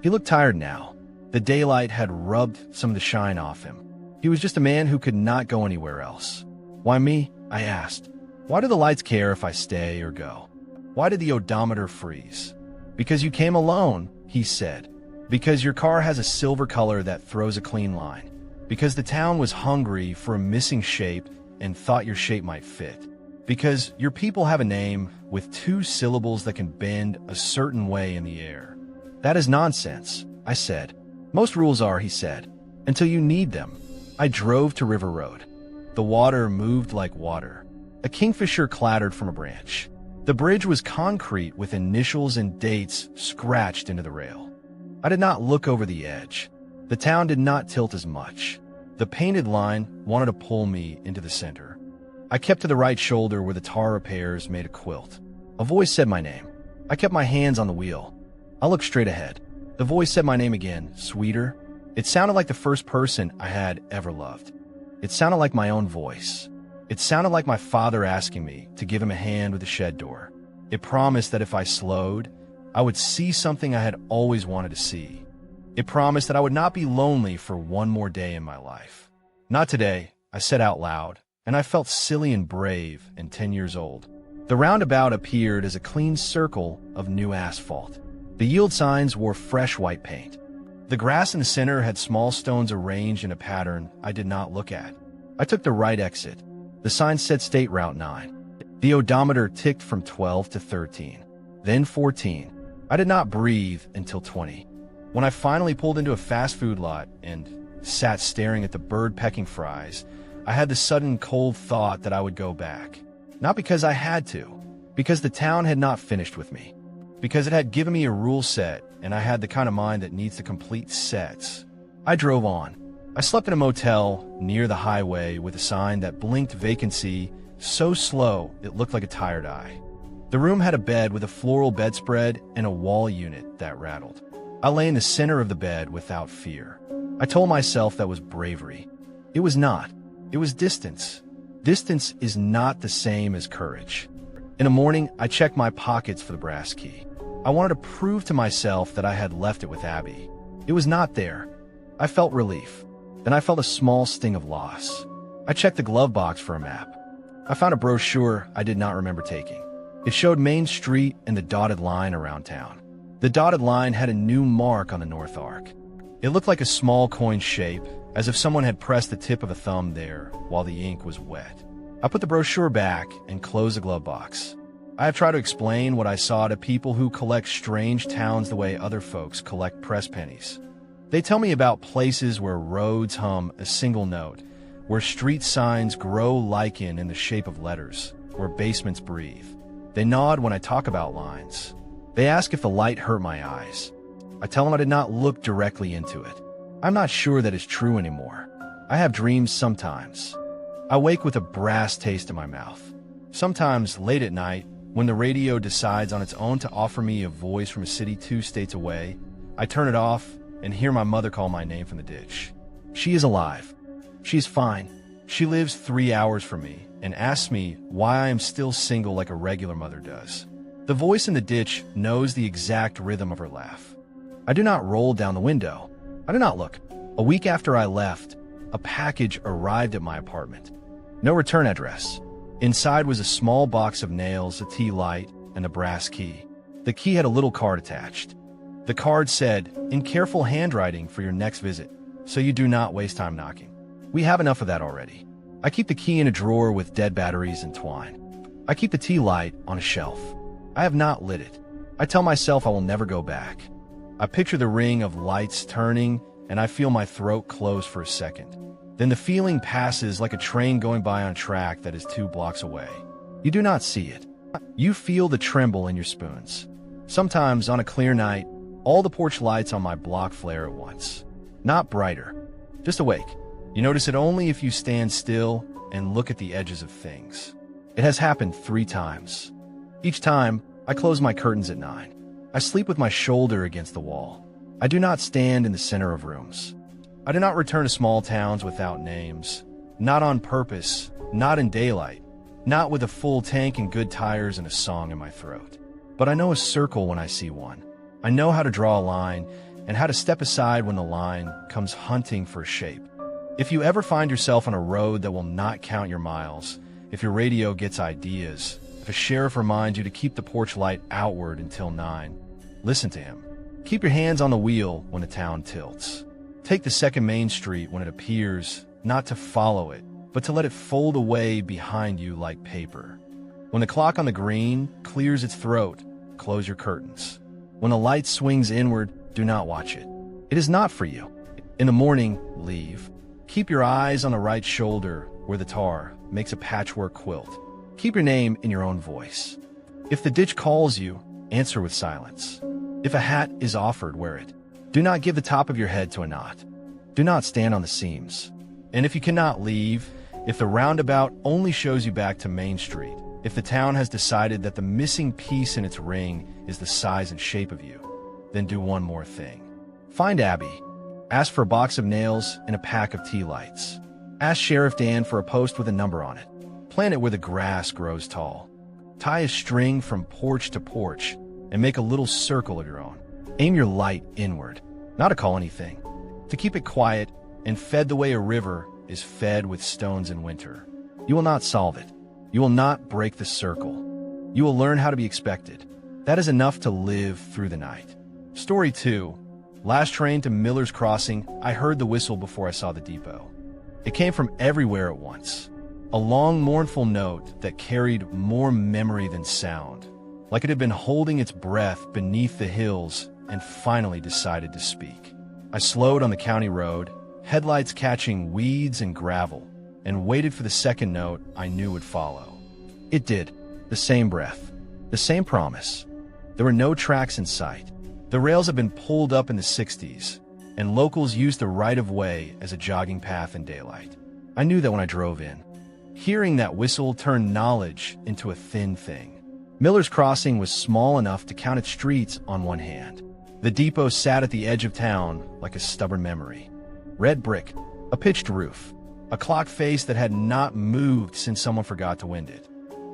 He looked tired now. The daylight had rubbed some of the shine off him. He was just a man who could not go anywhere else. Why me? I asked. Why do the lights care if I stay or go? Why did the odometer freeze? Because you came alone, he said. Because your car has a silver color that throws a clean line. Because the town was hungry for a missing shape and thought your shape might fit. Because your people have a name with 2 syllables that can bend a certain way in the air. That is nonsense, I said. Most rules are, he said, until you need them. I drove to River Road. The water moved like water. A kingfisher clattered from a branch. The bridge was concrete with initials and dates scratched into the rail. I did not look over the edge. The town did not tilt as much. The painted line wanted to pull me into the center. I kept to the right shoulder where the tar repairs made a quilt. A voice said my name. I kept my hands on the wheel. I looked straight ahead. The voice said my name again, sweeter. It sounded like the first person I had ever loved. It sounded like my own voice. It sounded like my father asking me to give him a hand with the shed door. It promised that if I slowed, I would see something I had always wanted to see. It promised that I would not be lonely for one more day in my life. Not today, I said out loud, and I felt silly and brave and 10 years old. The roundabout appeared as a clean circle of new asphalt. The yield signs wore fresh white paint. The grass in the center had small stones arranged in a pattern I did not look at. I took the right exit. The sign said State Route 9. The odometer ticked from 12 to 13, then 14. I did not breathe until 20. When I finally pulled into a fast food lot and sat staring at the bird-pecking fries, I had the sudden cold thought that I would go back. Not because I had to, because the town had not finished with me. Because it had given me a rule set, and I had the kind of mind that needs to complete sets. I drove on. I slept in a motel near the highway with a sign that blinked vacancy so slow it looked like a tired eye. The room had a bed with a floral bedspread and a wall unit that rattled. I lay in the center of the bed without fear. I told myself that was bravery. It was not. It was distance. Distance is not the same as courage. In the morning, I checked my pockets for the brass key. I wanted to prove to myself that I had left it with Abby. It was not there. I felt relief. Then I felt a small sting of loss. I checked the glove box for a map. I found a brochure I did not remember taking. It showed Main Street and the dotted line around town. The dotted line had a new mark on the north arc. It looked like a small coin shape, as if someone had pressed the tip of a thumb there while the ink was wet. I put the brochure back and closed the glove box. I have tried to explain what I saw to people who collect strange towns the way other folks collect press pennies. They tell me about places where roads hum a single note, where street signs grow lichen in the shape of letters, where basements breathe. They nod when I talk about lines. They ask if the light hurt my eyes. I tell them I did not look directly into it. I'm not sure that is true anymore. I have dreams sometimes. I wake with a brass taste in my mouth. Sometimes late at night, when the radio decides on its own to offer me a voice from a city 2 states away, I turn it off and hear my mother call my name from the ditch. She is alive. She is fine. She lives 3 hours from me and asks me why I am still single like a regular mother does. The voice in the ditch knows the exact rhythm of her laugh. I do not roll down the window. I do not look. A week after I left, a package arrived at my apartment. No return address. Inside was a small box of nails, a tea light, and a brass key. The key had a little card attached. The card said, "In careful handwriting for your next visit, so you do not waste time knocking." We have enough of that already. I keep the key in a drawer with dead batteries and twine. I keep the tea light on a shelf. I have not lit it. I tell myself I will never go back. I picture the ring of lights turning, and I feel my throat close for a second. Then the feeling passes like a train going by on a track that is 2 blocks away. You do not see it. You feel the tremble in your spoons. Sometimes, on a clear night, all the porch lights on my block flare at once. Not brighter, just awake. You notice it only if you stand still and look at the edges of things. It has happened 3 times. Each time, I close my curtains at 9. I sleep with my shoulder against the wall. I do not stand in the center of rooms. I do not return to small towns without names. Not on purpose, not in daylight, not with a full tank and good tires and a song in my throat. But I know a circle when I see one. I know how to draw a line, and how to step aside when the line comes hunting for a shape. If you ever find yourself on a road that will not count your miles, if your radio gets ideas, if a sheriff reminds you to keep the porch light outward until 9, listen to him. Keep your hands on the wheel when the town tilts. Take the second Main Street when it appears, not to follow it, but to let it fold away behind you like paper. When the clock on the green clears its throat, close your curtains. When the light swings inward, do not watch it. It is not for you. In the morning, leave. Keep your eyes on the right shoulder where the tar makes a patchwork quilt. Keep your name in your own voice. If the ditch calls you, answer with silence. If a hat is offered, wear it. Do not give the top of your head to a knot. Do not stand on the seams. And if you cannot leave, if the roundabout only shows you back to Main Street, if the town has decided that the missing piece in its ring is the size and shape of you, then do one more thing. Find Abby. Ask for a box of nails and a pack of tea lights. Ask Sheriff Dan for a post with a number on it. Plant it where the grass grows tall. Tie a string from porch to porch and make a little circle of your own. Aim your light inward, not to call anything, to keep it quiet and fed the way a river is fed with stones in winter. You will not solve it. You will not break the circle. You will learn how to be expected. That is enough to live through the night. Story 2. Last train to Miller's Crossing, I heard the whistle before I saw the depot. It came from everywhere at once. A long, mournful note that carried more memory than sound, like it had been holding its breath beneath the hills and finally decided to speak. I slowed on the county road, headlights catching weeds and gravel, and waited for the second note I knew would follow. It did. The same breath. The same promise. There were no tracks in sight. The rails had been pulled up in the 60s, and locals used the right-of-way as a jogging path in daylight. I knew that when I drove in. Hearing that whistle turned knowledge into a thin thing. Miller's Crossing was small enough to count its streets on one hand. The depot sat at the edge of town like a stubborn memory. Red brick, a pitched roof, a clock face that had not moved since someone forgot to wind it.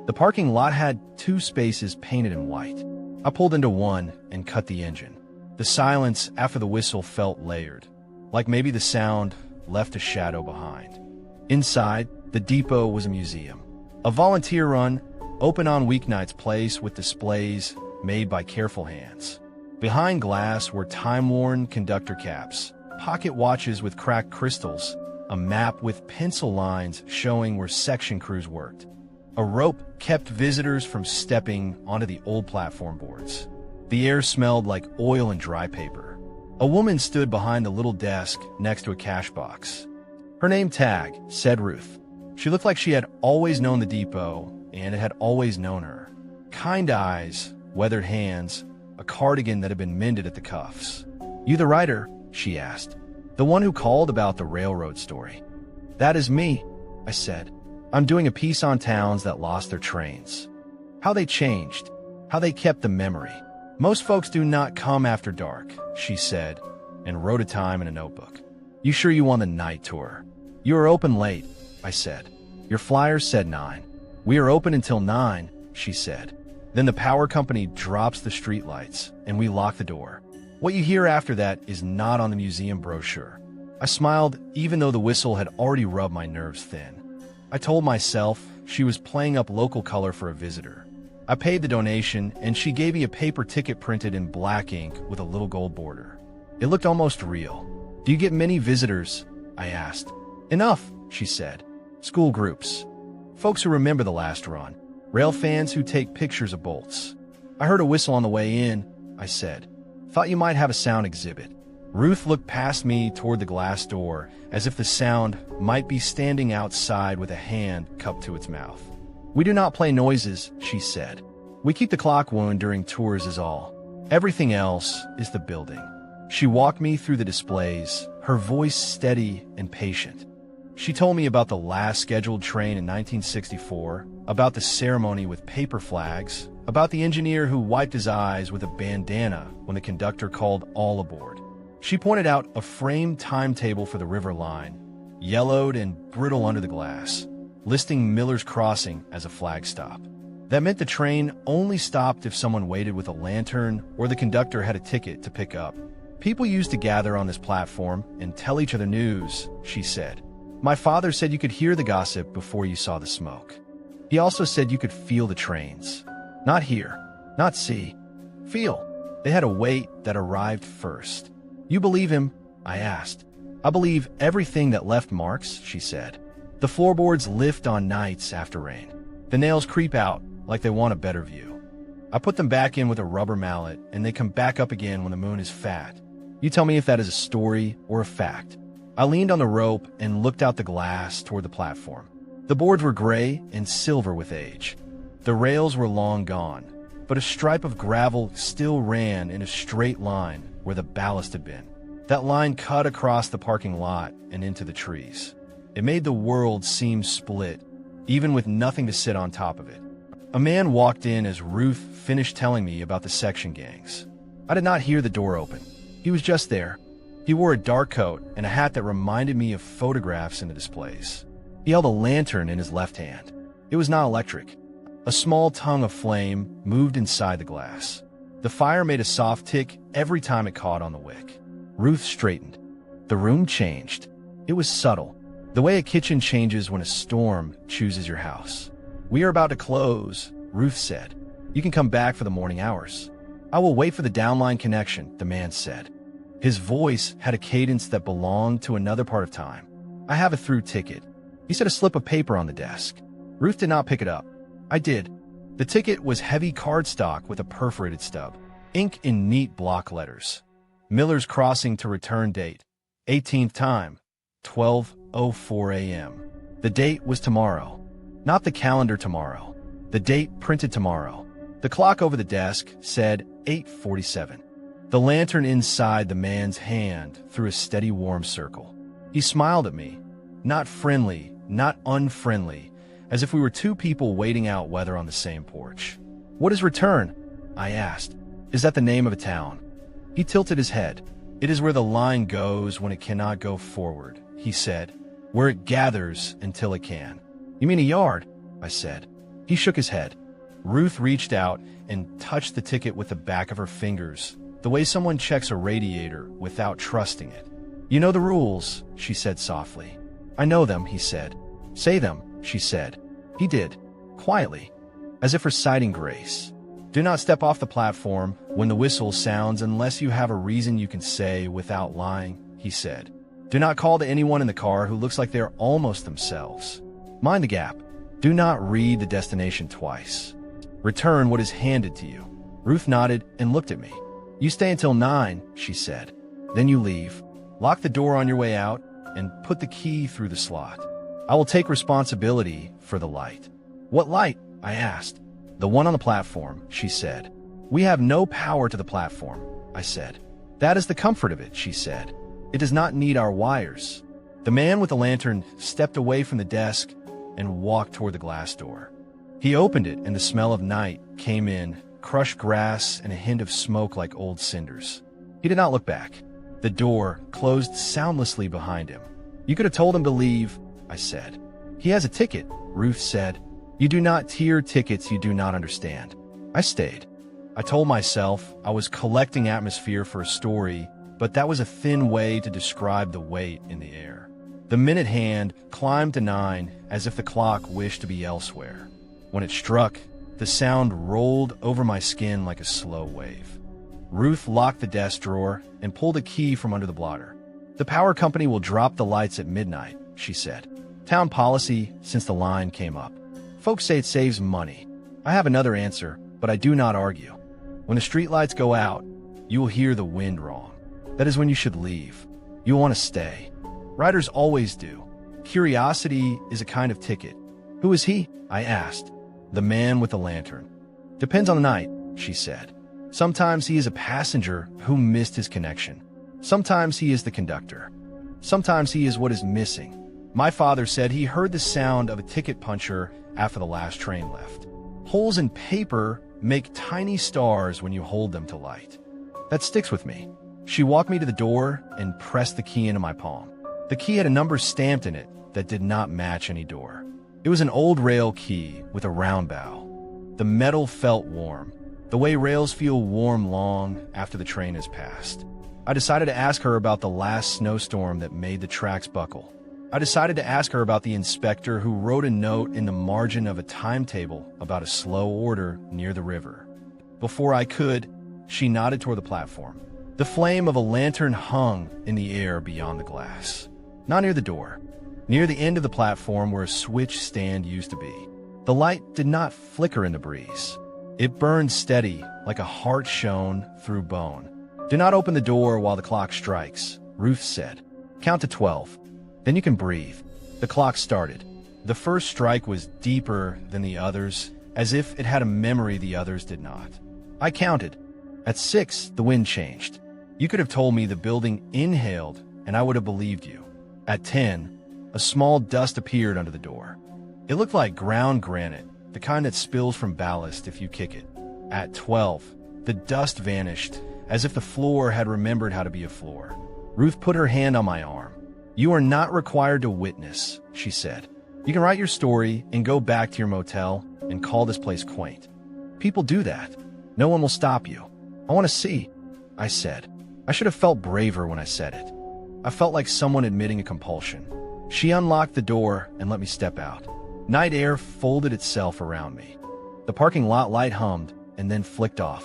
The parking lot had 2 spaces painted in white. I pulled into one and cut the engine. The silence after the whistle felt layered, like maybe the sound left a shadow behind. Inside, the depot was a museum. A volunteer-run, open on weeknights place with displays made by careful hands. Behind glass were time-worn conductor caps, pocket watches with cracked crystals, a map with pencil lines showing where section crews worked. A rope kept visitors from stepping onto the old platform boards. The air smelled like oil and dry paper. A woman stood behind a little desk next to a cash box. Her name tag said Ruth. She looked like she had always known the depot, and it had always known her. Kind eyes, weathered hands, a cardigan that had been mended at the cuffs. "You the writer?" she asked. "The one who called about the railroad story?" "That is me," I said. "I'm doing a piece on towns that lost their trains. How they changed, how they kept the memory. Most folks do not come after dark," she said, and wrote a time in a notebook. "You sure you want the night tour?" "You are open late," I said. "Your flyer said 9. "We are open until 9, she said. Then the power company drops the streetlights, and we lock the door. What you hear after that is not on the museum brochure. I smiled, even though the whistle had already rubbed my nerves thin. I told myself she was playing up local color for a visitor. I paid the donation, and she gave me a paper ticket printed in black ink with a little gold border. It looked almost real. "Do you get many visitors?" I asked. "Enough," she said. "School groups. Folks who remember the last run. Rail fans who take pictures of bolts." "I heard a whistle on the way in," I said. "Thought you might have a sound exhibit." Ruth looked past me toward the glass door, as if the sound might be standing outside with a hand cupped to its mouth. "We do not play noises," she said. "We keep the clock wound during tours is all. Everything else is the building." She walked me through the displays, her voice steady and patient. She told me about the last scheduled train in 1964, about the ceremony with paper flags, about the engineer who wiped his eyes with a bandana when the conductor called all aboard. She pointed out a framed timetable for the river line, yellowed and brittle under the glass, listing Miller's Crossing as a flag stop. That meant the train only stopped if someone waited with a lantern or the conductor had a ticket to pick up. People used to gather on this platform and tell each other news, she said. My father said you could hear the gossip before you saw the smoke. He also said you could feel the trains. Not hear, not see. Feel. They had a wait that arrived first. You believe him? I asked. I believe everything that left marks, she said. The floorboards lift on nights after rain. The nails creep out like they want a better view. I put them back in with a rubber mallet, and they come back up again when the moon is fat. You tell me if that is a story or a fact. I leaned on the rope and looked out the glass toward the platform. The boards were gray and silver with age. The rails were long gone, but a stripe of gravel still ran in a straight line where the ballast had been. That line cut across the parking lot and into the trees. It made the world seem split, even with nothing to sit on top of it. A man walked in as Ruth finished telling me about the section gangs. I did not hear the door open. He was just there. He wore a dark coat and a hat that reminded me of photographs in the displays. He held a lantern in his left hand. It was not electric. A small tongue of flame moved inside the glass. The fire made a soft tick every time it caught on the wick. Ruth straightened. The room changed. It was subtle, the way a kitchen changes when a storm chooses your house. We are about to close, Ruth said. You can come back for the morning hours. I will wait for the downline connection, the man said. His voice had a cadence that belonged to another part of time. I have a through ticket. He set a slip of paper on the desk. Ruth did not pick it up. I did. The ticket was heavy cardstock with a perforated stub, ink in neat block letters. Miller's Crossing to return date, 18th time, 12:04 a.m. The date was tomorrow, not the calendar tomorrow. The date printed tomorrow. The clock over the desk said 8:47. The lantern inside the man's hand threw a steady warm circle. He smiled at me, not friendly, not unfriendly, as if we were two people waiting out weather on the same porch. What is return? I asked. Is that the name of a town? He tilted his head. It is where the line goes when it cannot go forward, he said, where it gathers until it can. You mean a yard? I said. He shook his head. Ruth reached out and touched the ticket with the back of her fingers, the way someone checks a radiator without trusting it. You know the rules, she said softly. I know them, he said. Say them, she said. He did, quietly, as if reciting grace. Do not step off the platform when the whistle sounds unless you have a reason you can say without lying, he said. Do not call to anyone in the car who looks like they're almost themselves. Mind the gap. Do not read the destination twice. Return what is handed to you. Ruth nodded and looked at me. You stay until 9, she said. Then you leave. Lock the door on your way out and put the key through the slot. I will take responsibility for the light. What light? I asked. The one on the platform, she said. We have no power to the platform, I said. That is the comfort of it, she said. It does not need our wires. The man with the lantern stepped away from the desk and walked toward the glass door. He opened it and the smell of night came in, crushed grass and a hint of smoke like old cinders. He did not look back. The door closed soundlessly behind him. You could have told him to leave, I said. He has a ticket, Ruth said. You do not tier tickets you do not understand. I stayed. I told myself I was collecting atmosphere for a story, but that was a thin way to describe the weight in the air. The minute hand climbed to 9 as if the clock wished to be elsewhere. When it struck, the sound rolled over my skin like a slow wave. Ruth locked the desk drawer and pulled a key from under the blotter. The power company will drop the lights at midnight, she said. Town policy since the line came up. Folks say it saves money. I have another answer, but I do not argue. When the streetlights go out, you will hear the wind wrong. That is when you should leave. You will want to stay. Riders always do. Curiosity is a kind of ticket. Who is he? I asked. The man with the lantern. Depends on the night, she said. Sometimes he is a passenger who missed his connection. Sometimes he is the conductor. Sometimes he is what is missing. My father said he heard the sound of a ticket puncher after the last train left. Holes in paper make tiny stars when you hold them to light. That sticks with me. She walked me to the door and pressed the key into my palm. The key had a number stamped in it that did not match any door. It was an old rail key with a round bow. The metal felt warm, the way rails feel warm long after the train has passed. I decided to ask her about the last snowstorm that made the tracks buckle. I decided to ask her about the inspector who wrote a note in the margin of a timetable about a slow order near the river. Before I could, she nodded toward the platform. The flame of a lantern hung in the air beyond the glass. Not near the door. Near the end of the platform where a switch stand used to be. The light did not flicker in the breeze. It burned steady, like a heart shone through bone. "Do not open the door while the clock strikes," Ruth said. "Count to 12. Then you can breathe." The clock started. The first strike was deeper than the others, as if it had a memory the others did not. I counted. At 6, the wind changed. You could have told me the building inhaled, and I would have believed you. At 10, a small dust appeared under the door. It looked like ground granite, the kind that spills from ballast if you kick it. At 12, the dust vanished, as if the floor had remembered how to be a floor. Ruth put her hand on my arm. "You are not required to witness," she said. "You can write your story and go back to your motel and call this place quaint. People do that. No one will stop you." "I want to see," I said. I should have felt braver when I said it. I felt like someone admitting a compulsion. She unlocked the door and let me step out. Night air folded itself around me. The parking lot light hummed and then flicked off.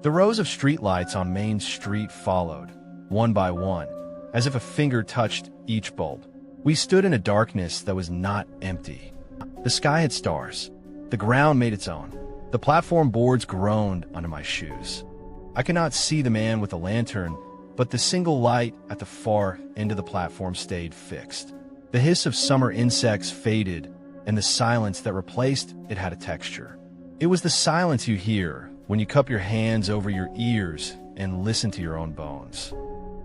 The rows of streetlights on Main Street followed, one by one, as if a finger touched each bulb. We stood in a darkness that was not empty. The sky had stars. The ground made its own. The platform boards groaned under my shoes. I could not see the man with the lantern, but the single light at the far end of the platform stayed fixed. The hiss of summer insects faded, and the silence that replaced it had a texture. It was the silence you hear when you cup your hands over your ears and listen to your own bones.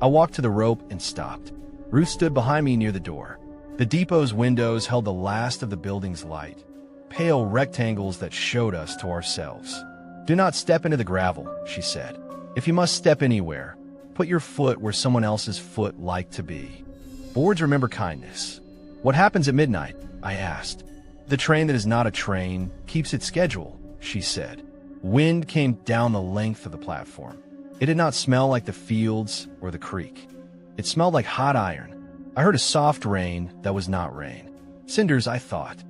I walked to the rope and stopped. Ruth stood behind me near the door. The depot's windows held the last of the building's light, pale rectangles that showed us to ourselves. "Do not step into the gravel," she said. "If you must step anywhere, put your foot where someone else's foot liked to be." Boards remember kindness. "What happens at midnight?" I asked. "The train that is not a train keeps its schedule," she said. Wind came down the length of the platform. It did not smell like the fields or the creek. It smelled like hot iron. I heard a soft rain that was not rain. Cinders, I thought.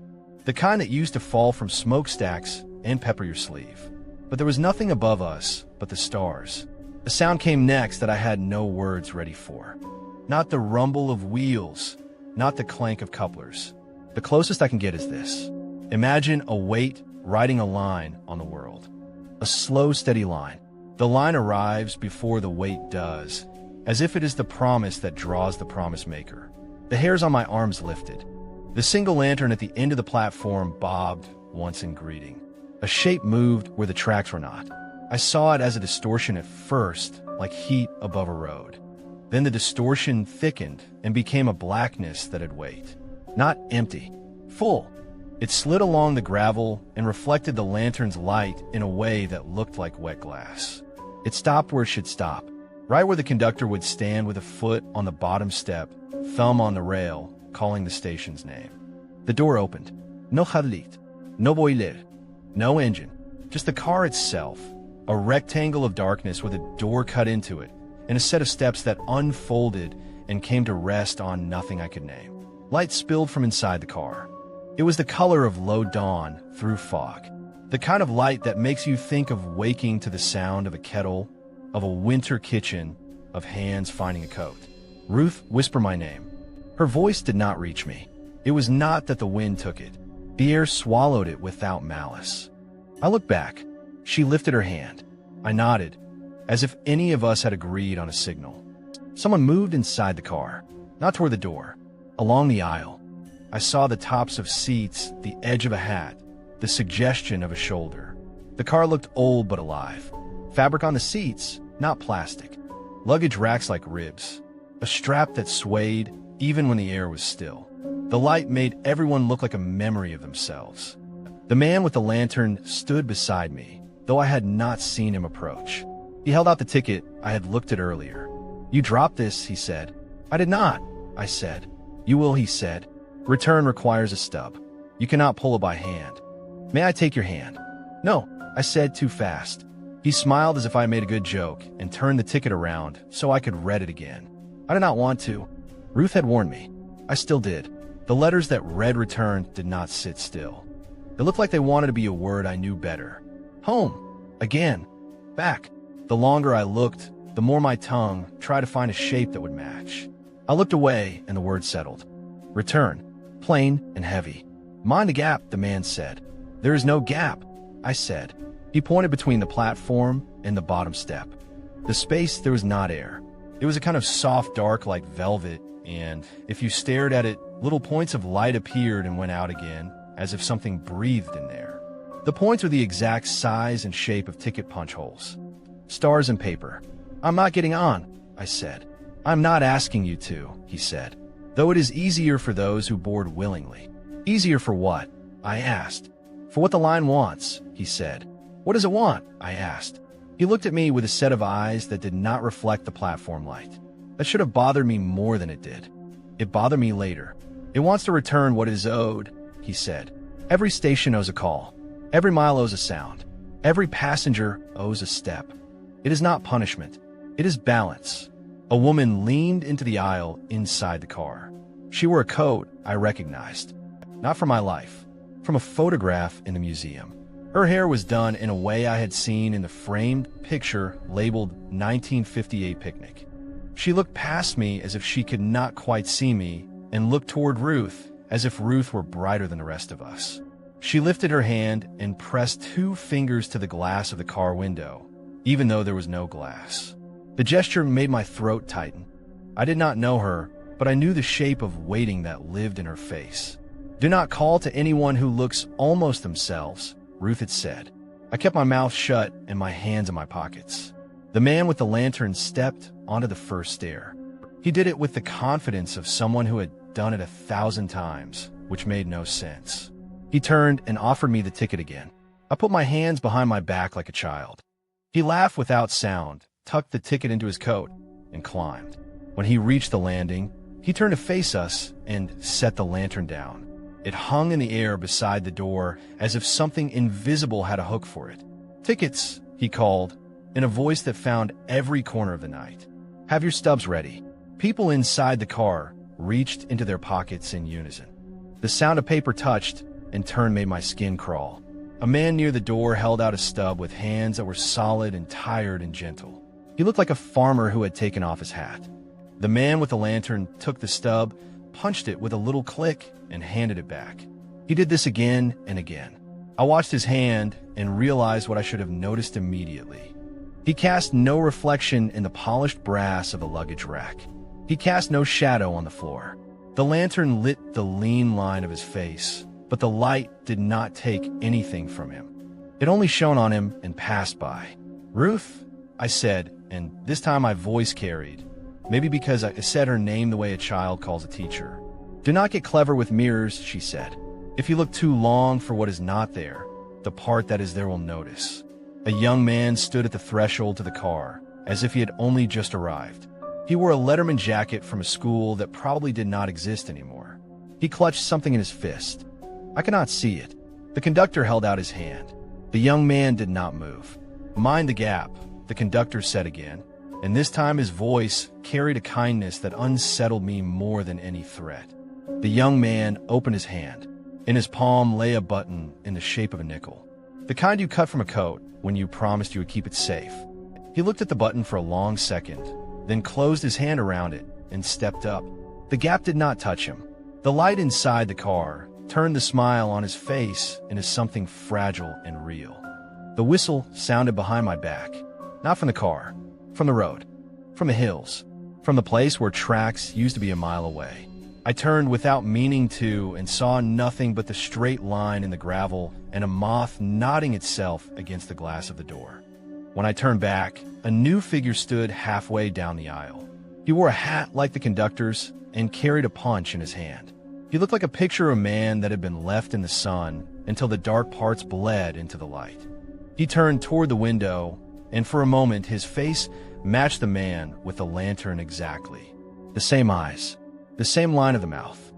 The kind that used to fall from smokestacks and pepper your sleeve. But there was nothing above us but the stars. A sound came next that I had no words ready for. Not the rumble of wheels, not the clank of couplers. The closest I can get is this. Imagine a weight riding a line on the world. A slow, steady line. The line arrives before the weight does, as if it is the promise that draws the promise maker. The hairs on my arms lifted. The single lantern at the end of the platform bobbed once in greeting. A shape moved where the tracks were not. I saw it as a distortion at first, like heat above a road. Then the distortion thickened and became a blackness that had weight. Not empty, full. It slid along the gravel and reflected the lantern's light in a way that looked like wet glass. It stopped where it should stop, right where the conductor would stand with a foot on the bottom step, thumb on the rail, calling the station's name. The door opened. No halit, no boiler, no engine, just the car itself, a rectangle of darkness with a door cut into it, and a set of steps that unfolded and came to rest on nothing I could name. Light spilled from inside the car. It was the color of low dawn through fog, the kind of light that makes you think of waking to the sound of a kettle, of a winter kitchen, of hands finding a coat. Ruth whispered my name. Her voice did not reach me. It was not that the wind took it. The air swallowed it without malice. I looked back. She lifted her hand. I nodded, as if any of us had agreed on a signal. Someone moved inside the car, not toward the door, along the aisle. I saw the tops of seats, the edge of a hat, the suggestion of a shoulder. The car looked old but alive. Fabric on the seats, not plastic. Luggage racks like ribs. A strap that swayed even when the air was still. The light made everyone look like a memory of themselves. The man with the lantern stood beside me, though I had not seen him approach. He held out the ticket I had looked at earlier. "You dropped this," he said. "I did not," I said. "You will," he said. "Return requires a stub. You cannot pull it by hand. May I take your hand?" "No," I said too fast. He smiled as if I made a good joke and turned the ticket around so I could read it again. I did not want to. Ruth had warned me. I still did. The letters that read return did not sit still. It looked like they wanted to be a word I knew better. Home. Again. Back. The longer I looked, the more my tongue tried to find a shape that would match. I looked away and the word settled. Return. Plain and heavy. Mind the gap, the man said. There is no gap, I said. He pointed between the platform and the bottom step. The space, there was not air. It was a kind of soft dark like velvet, and if you stared at it, little points of light appeared and went out again, as if something breathed in there. The points were the exact size and shape of ticket punch holes. Stars and paper. I'm not getting on, I said. I'm not asking you to, he said. Though it is easier for those who board willingly. Easier for what? I asked. For what the line wants, he said. What does it want? I asked. He looked at me with a set of eyes that did not reflect the platform light. That should have bothered me more than it did. It bothered me later. It wants to return what is owed, he said. Every station owes a call. Every mile owes a sound. Every passenger owes a step. It is not punishment. It is balance. A woman leaned into the aisle inside the car. She wore a coat I recognized. Not from my life. From a photograph in the museum. Her hair was done in a way I had seen in the framed picture labeled 1958 Picnic. She looked past me as if she could not quite see me and looked toward Ruth as if Ruth were brighter than the rest of us. She lifted her hand and pressed 2 fingers to the glass of the car window, even though there was no glass. The gesture made my throat tighten. I did not know her, but I knew the shape of waiting that lived in her face. Do not call to anyone who looks almost themselves, Ruth had said. I kept my mouth shut and my hands in my pockets. The man with the lantern stepped onto the first stair. He did it with the confidence of someone who had done it 1,000 times, which made no sense. He turned and offered me the ticket again. I put my hands behind my back like a child. He laughed without sound, tucked the ticket into his coat, and climbed. When he reached the landing, he turned to face us and set the lantern down. It hung in the air beside the door as if something invisible had a hook for it. Tickets, he called, in a voice that found every corner of the night. Have your stubs ready. People inside the car reached into their pockets in unison. The sound of paper touched and turned made my skin crawl. A man near the door held out a stub with hands that were solid and tired and gentle. He looked like a farmer who had taken off his hat. The man with the lantern took the stub, punched it with a little click, and handed it back. He did this again and again. I watched his hand and realized what I should have noticed immediately. He cast no reflection in the polished brass of the luggage rack. He cast no shadow on the floor. The lantern lit the lean line of his face, but the light did not take anything from him. It only shone on him and passed by. Ruth, I said, and this time my voice carried. Maybe because I said her name the way a child calls a teacher. Do not get clever with mirrors, she said. If you look too long for what is not there, the part that is there will notice. A young man stood at the threshold to the car, as if he had only just arrived. He wore a Letterman jacket from a school that probably did not exist anymore. He clutched something in his fist. I could not see it. The conductor held out his hand. The young man did not move. Mind the gap, the conductor said again, and this time his voice carried a kindness that unsettled me more than any threat. The young man opened his hand. In his palm lay a button in the shape of a nickel. The kind you cut from a coat when you promised you would keep it safe. He looked at the button for a long second, then closed his hand around it and stepped up. The gap did not touch him. The light inside the car turned the smile on his face into something fragile and real. The whistle sounded behind my back, not from the car, from the road, from the hills, from the place where tracks used to be a mile away. I turned without meaning to and saw nothing but the straight line in the gravel and a moth nodding itself against the glass of the door. When I turned back, a new figure stood halfway down the aisle. He wore a hat like the conductor's and carried a punch in his hand. He looked like a picture of a man that had been left in the sun until the dark parts bled into the light. He turned toward the window, and for a moment his face matched the man with the lantern exactly. The same eyes. The same line of the mouth.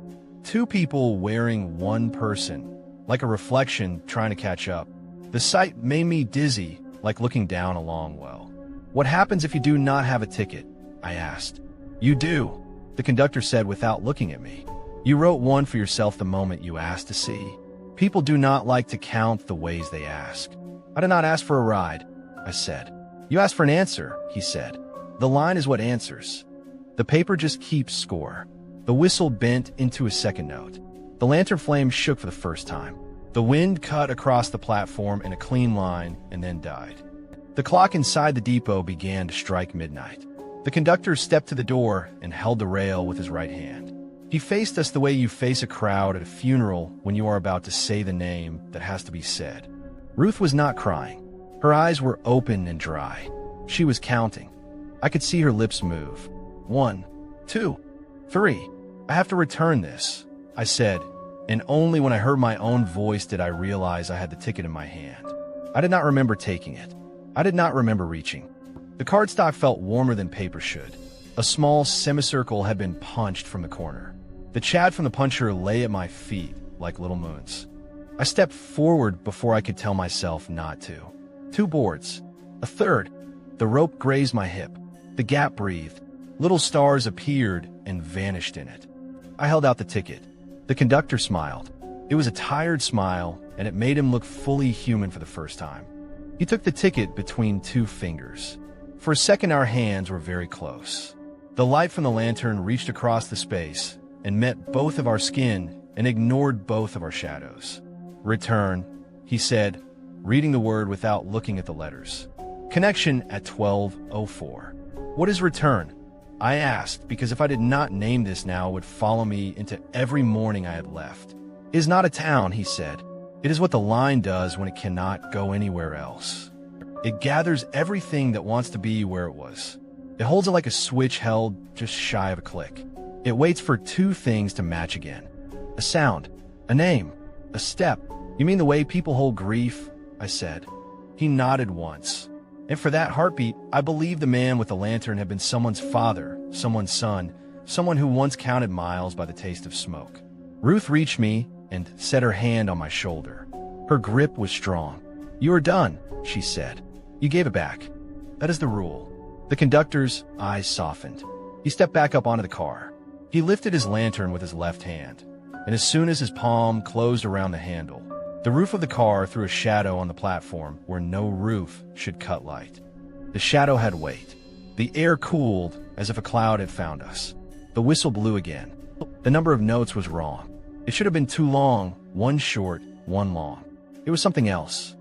2 people wearing one person, like a reflection trying to catch up. The sight made me dizzy, like looking down a long well. "What happens if you do not have a ticket?" I asked. "You do," the conductor said without looking at me. "You wrote one for yourself the moment you asked to see. People do not like to count the ways they ask." "I did not ask for a ride," I said. "You asked for an answer," he said. "The line is what answers. The paper just keeps score." The whistle bent into a second note. The lantern flame shook for the first time. The wind cut across the platform in a clean line and then died. The clock inside the depot began to strike midnight. The conductor stepped to the door and held the rail with his right hand. He faced us the way you face a crowd at a funeral when you are about to say the name that has to be said. Ruth was not crying. Her eyes were open and dry. She was counting. I could see her lips move. 1, 2, 3. "I have to return this," I said, and only when I heard my own voice did I realize I had the ticket in my hand. I did not remember taking it. I did not remember reaching. The cardstock felt warmer than paper should. A small semicircle had been punched from the corner. The chad from the puncher lay at my feet like little moons. I stepped forward before I could tell myself not to. 2 boards. A third. The rope grazed my hip. The gap breathed. Little stars appeared and vanished in it. I held out the ticket. The conductor smiled. It was a tired smile, and it made him look fully human for the first time. He took the ticket between 2 fingers. For a second, our hands were very close. The light from the lantern reached across the space and met both of our skin and ignored both of our shadows. "Return," he said, reading the word without looking at the letters. "Connection at 12:04. "What is return?" I asked, because if I did not name this now, it would follow me into every morning I had left. "It is not a town," he said. "It is what the line does when it cannot go anywhere else. It gathers everything that wants to be where it was. It holds it like a switch held just shy of a click. It waits for 2 things to match again. A sound, a name, a step." "You mean the way people hold grief?" I said. He nodded once. And for that heartbeat, I believed the man with the lantern had been someone's father, someone's son, someone who once counted miles by the taste of smoke. Ruth reached me and set her hand on my shoulder. Her grip was strong. "You are done," she said. "You gave it back. That is the rule." The conductor's eyes softened. He stepped back up onto the car. He lifted his lantern with his left hand, and as soon as his palm closed around the handle, the roof of the car threw a shadow on the platform where no roof should cut light. The shadow had weight. The air cooled as if a cloud had found us. The whistle blew again. The number of notes was wrong. It should have been 2 long, 1 short, 1 long. It was something else.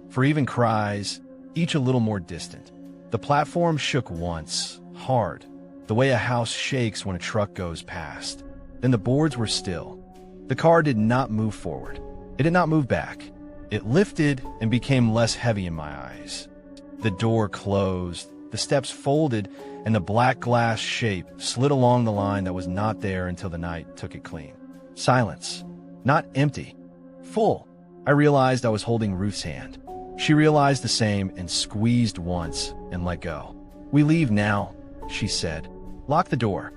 For even cries, each a little more distant. The platform shook once, hard, the way a house shakes when a truck goes past. Then the boards were still. The car did not move forward. It did not move back. It lifted and became less heavy in my eyes. The door closed, the steps folded, and the black glass shape slid along the line that was not there until the night took it clean. Silence. Not empty. Full. I realized I was holding Ruth's hand. She realized the same and squeezed once and let go. "We leave now," she said. "Lock the door.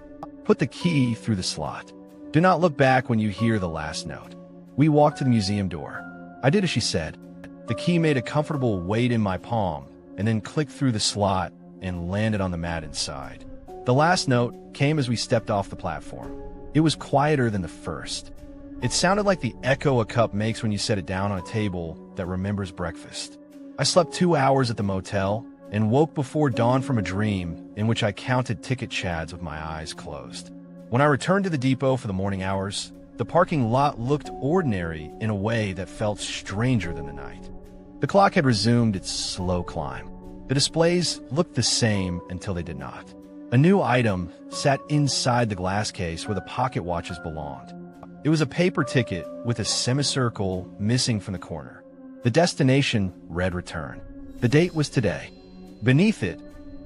Put the key through the slot. Do not look back when you hear the last note." We walked to the museum door. I did as she said. The key made a comfortable weight in my palm and then clicked through the slot and landed on the mat inside. The last note came as we stepped off the platform. It was quieter than the first. It sounded like the echo a cup makes when you set it down on a table that remembers breakfast. I slept 2 hours at the motel and woke before dawn from a dream in which I counted ticket chads with my eyes closed. When I returned to the depot for the morning hours, the parking lot looked ordinary in a way that felt stranger than the night. The clock had resumed its slow climb. The displays looked the same until they did not. A new item sat inside the glass case where the pocket watches belonged. It was a paper ticket with a semicircle missing from the corner. The destination read return. The date was today. Beneath it,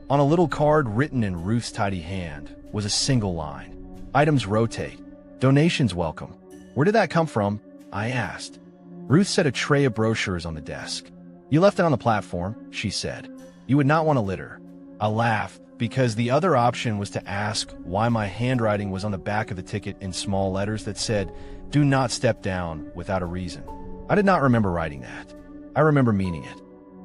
on a little card written in Ruth's tidy hand, was a single line. Items rotate. Donations welcome. Where did that come from? I asked. Ruth set a tray of brochures on the desk. You left it on the platform, she said. You would not want to litter. I laughed because the other option was to ask why my handwriting was on the back of the ticket in small letters that said, "Do not step down," without a reason. I did not remember writing that. I remember meaning it.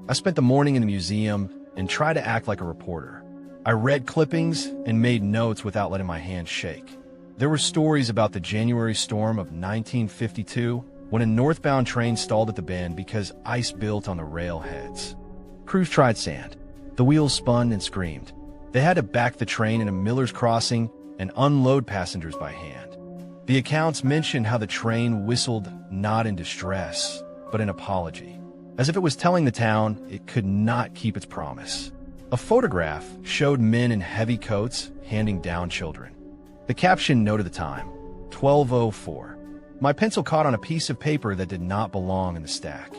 I spent the morning in the museum and tried to act like a reporter. I read clippings and made notes without letting my hands shake. There were stories about the January storm of 1952 when a northbound train stalled at the bend because ice built on the railheads. Crews tried sand. The wheels spun and screamed. They had to back the train into Miller's Crossing and unload passengers by hand. The accounts mentioned how the train whistled not in distress, but in apology, as if it was telling the town it could not keep its promise. A photograph showed men in heavy coats handing down children. The caption noted the time, 12:04. My pencil caught on a piece of paper that did not belong in the stack.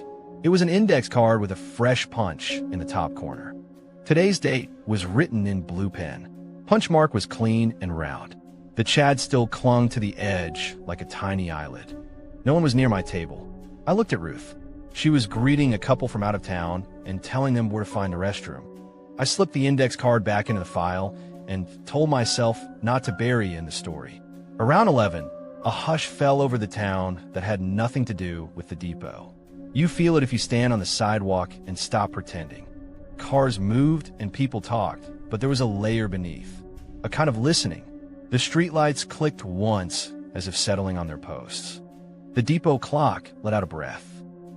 It was an index card with a fresh punch in the top corner. Today's date was written in blue pen. Punch mark was clean and round. The Chad still clung to the edge like a tiny eyelid. No one was near my table. I looked at Ruth. She was greeting a couple from out of town and telling them where to find the restroom. I slipped the index card back into the file and told myself not to bury in the story. Around 11, a hush fell over the town that had nothing to do with the depot. You feel it if you stand on the sidewalk and stop pretending. Cars moved and people talked, but there was a layer beneath, a kind of listening. The streetlights clicked once as if settling on their posts. The depot clock let out a breath.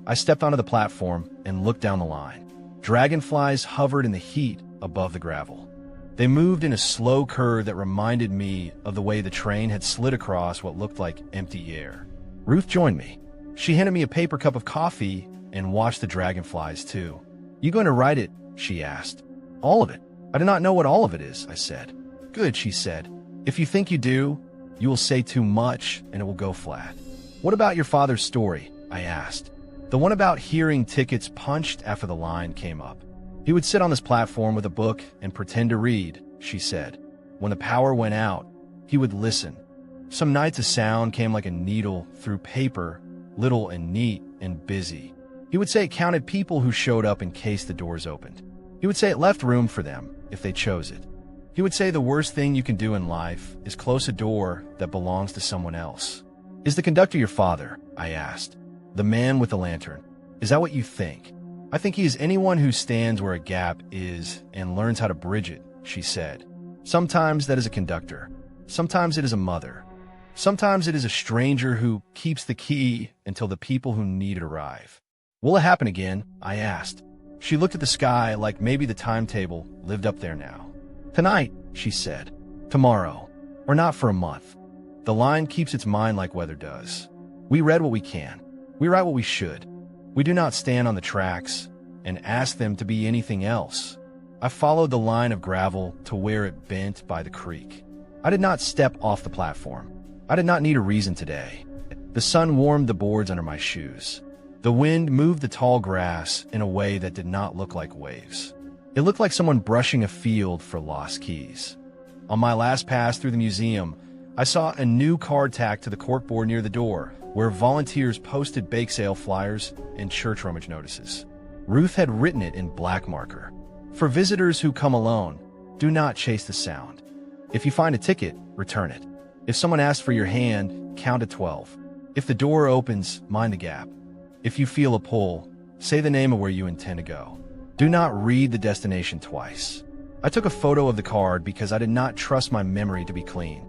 I stepped onto the platform and looked down the line. Dragonflies hovered in the heat above the gravel. They moved in a slow curve that reminded me of the way the train had slid across what looked like empty air. Ruth joined me. She handed me a paper cup of coffee and watched the dragonflies too. "You going to write it?" she asked. "All of it." "I do not know what all of it is," I said. "Good," she said. "If you think you do, you will say too much and it will go flat." "What about your father's story?" I asked. "The one about hearing tickets punched after the line came up." "He would sit on this platform with a book and pretend to read," she said. "When the power went out, he would listen. Some nights a sound came like a needle through paper, little and neat and busy. He would say it counted people who showed up in case the doors opened. He would say it left room for them if they chose it. He would say the worst thing you can do in life is close a door that belongs to someone else." "Is the conductor your father?" I asked. "The man with the lantern. Is that what you think?" "I think he is anyone who stands where a gap is and learns how to bridge it," she said. "Sometimes that is a conductor. Sometimes it is a mother. Sometimes it is a stranger who keeps the key until the people who need it arrive." "Will it happen again?" I asked. She looked at the sky like maybe the timetable lived up there now. "Tonight," she said. "Tomorrow. Or not for a month." The line keeps its mind like weather does. We read what we can. We write what we should. We do not stand on the tracks and ask them to be anything else. I followed the line of gravel to where it bent by the creek. I did not step off the platform. I did not need a reason today. The sun warmed the boards under my shoes. The wind moved the tall grass in a way that did not look like waves. It looked like someone brushing a field for lost keys. On my last pass through the museum, I saw a new card tacked to the corkboard near the door, where volunteers posted bake sale flyers and church rummage notices. Ruth had written it in black marker. "For visitors who come alone, do not chase the sound. If you find a ticket, return it. If someone asks for your hand, count to 12. If the door opens, mind the gap. If you feel a pull, say the name of where you intend to go. Do not read the destination twice." I took a photo of the card because I did not trust my memory to be clean.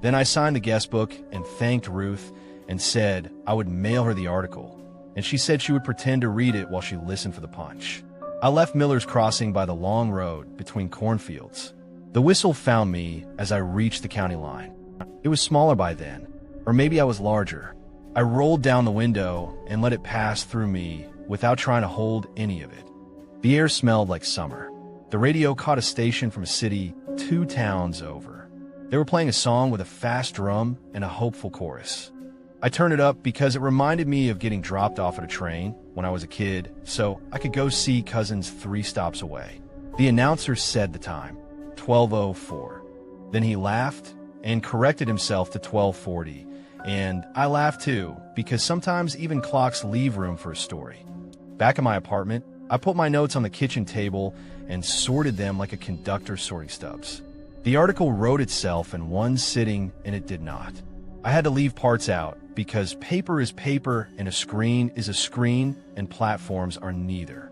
Then I signed the guest book and thanked Ruth and said I would mail her the article, and she said she would pretend to read it while she listened for the punch. I left Miller's Crossing by the long road between cornfields. The whistle found me as I reached the county line. It was smaller by then, or maybe I was larger. I rolled down the window and let it pass through me without trying to hold any of it. The air smelled like summer. The radio caught a station from a city 2 towns over. They were playing a song with a fast drum and a hopeful chorus. I turned it up because it reminded me of getting dropped off at a train when I was a kid, so I could go see cousins 3 stops away. The announcer said the time, 12:04. Then he laughed and corrected himself to 12:40, and I laughed too, because sometimes even clocks leave room for a story. Back in my apartment, I put my notes on the kitchen table and sorted them like a conductor sorting stubs. The article wrote itself in one sitting, and it did not. I had to leave parts out because paper is paper and a screen is a screen and platforms are neither.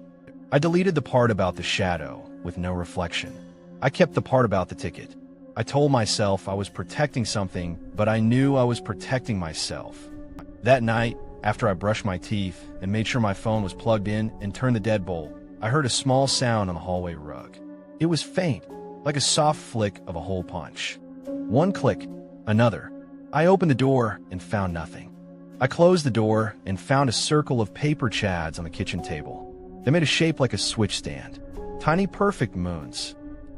I deleted the part about the shadow with no reflection. I kept the part about the ticket. I told myself I was protecting something, but I knew I was protecting myself. That night, after I brushed my teeth and made sure my phone was plugged in and turned the deadbolt, I heard a small sound on the hallway rug. It was faint, like a soft flick of a hole punch. One click, another. I opened the door and found nothing. I closed the door and found a circle of paper chads on the kitchen table. They made a shape like a switch stand. Tiny perfect moons.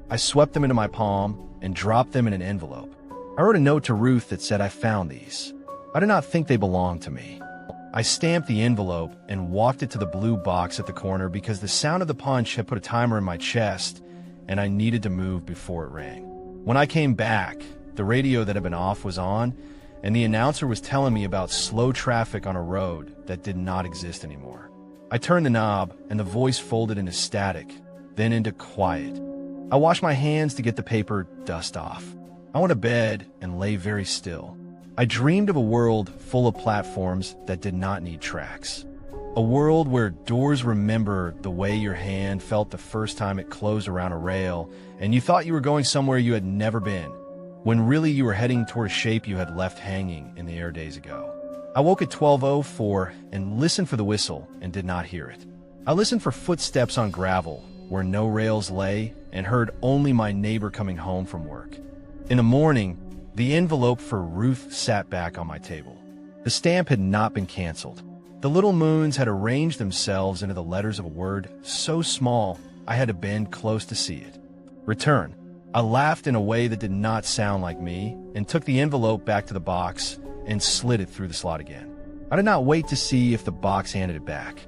I swept them into my palm and dropped them in an envelope. I wrote a note to Ruth that said I found these. I did not think they belonged to me. I stamped the envelope and walked it to the blue box at the corner because the sound of the punch had put a timer in my chest and I needed to move before it rang. When I came back, the radio that had been off was on and the announcer was telling me about slow traffic on a road that did not exist anymore. I turned the knob and the voice folded into static, then into quiet. I washed my hands to get the paper dust off. I went to bed and lay very still. I dreamed of a world full of platforms that did not need tracks. A world where doors remember the way your hand felt the first time it closed around a rail, and you thought you were going somewhere you had never been, when really you were heading toward a shape you had left hanging in the air days ago. I woke at 12:04 and listened for the whistle and did not hear it. I listened for footsteps on gravel where no rails lay and heard only my neighbor coming home from work. In the morning, the envelope for Ruth sat back on my table. The stamp had not been canceled. The little moons had arranged themselves into the letters of a word so small I had to bend close to see it. Return. I laughed in a way that did not sound like me and took the envelope back to the box and slid it through the slot again. I did not wait to see if the box handed it back.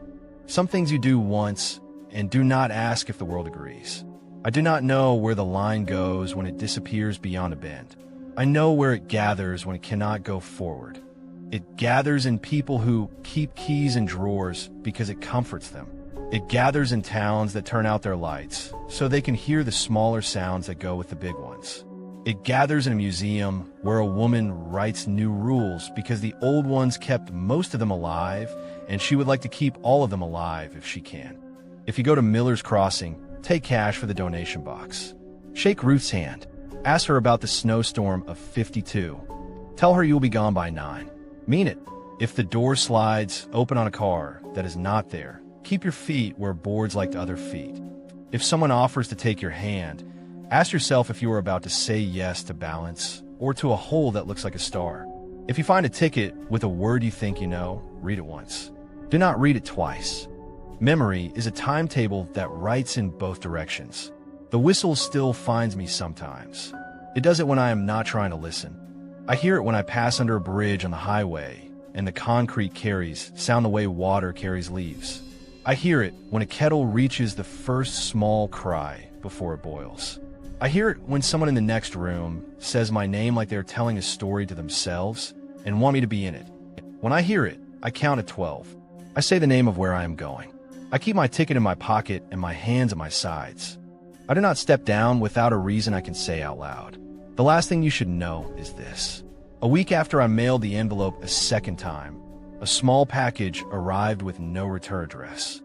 Some things you do once and do not ask if the world agrees. I do not know where the line goes when it disappears beyond a bend. I know where it gathers when it cannot go forward. It gathers in people who keep keys in drawers because it comforts them. It gathers in towns that turn out their lights so they can hear the smaller sounds that go with the big ones. It gathers in a museum where a woman writes new rules because the old ones kept most of them alive and she would like to keep all of them alive if she can. If you go to Miller's Crossing, take cash for the donation box. Shake Ruth's hand. Ask her about the snowstorm of '52. Tell her you will be gone by 9. Mean it. If the door slides open on a car that is not there, keep your feet where boards like the other feet. If someone offers to take your hand, ask yourself if you are about to say yes to balance or to a hole that looks like a star. If you find a ticket with a word you think you know, read it once. Do not read it twice. Memory is a timetable that writes in both directions. The whistle still finds me sometimes. It does it when I am not trying to listen. I hear it when I pass under a bridge on the highway and the concrete carries sound the way water carries leaves. I hear it when a kettle reaches the first small cry before it boils. I hear it when someone in the next room says my name like they're telling a story to themselves and want me to be in it. When I hear it, I count at 12. I say the name of where I am going. I keep my ticket in my pocket and my hands at my sides. I do not step down without a reason I can say out loud. The last thing you should know is this. A week after I mailed the envelope a second time, a small package arrived with no return address.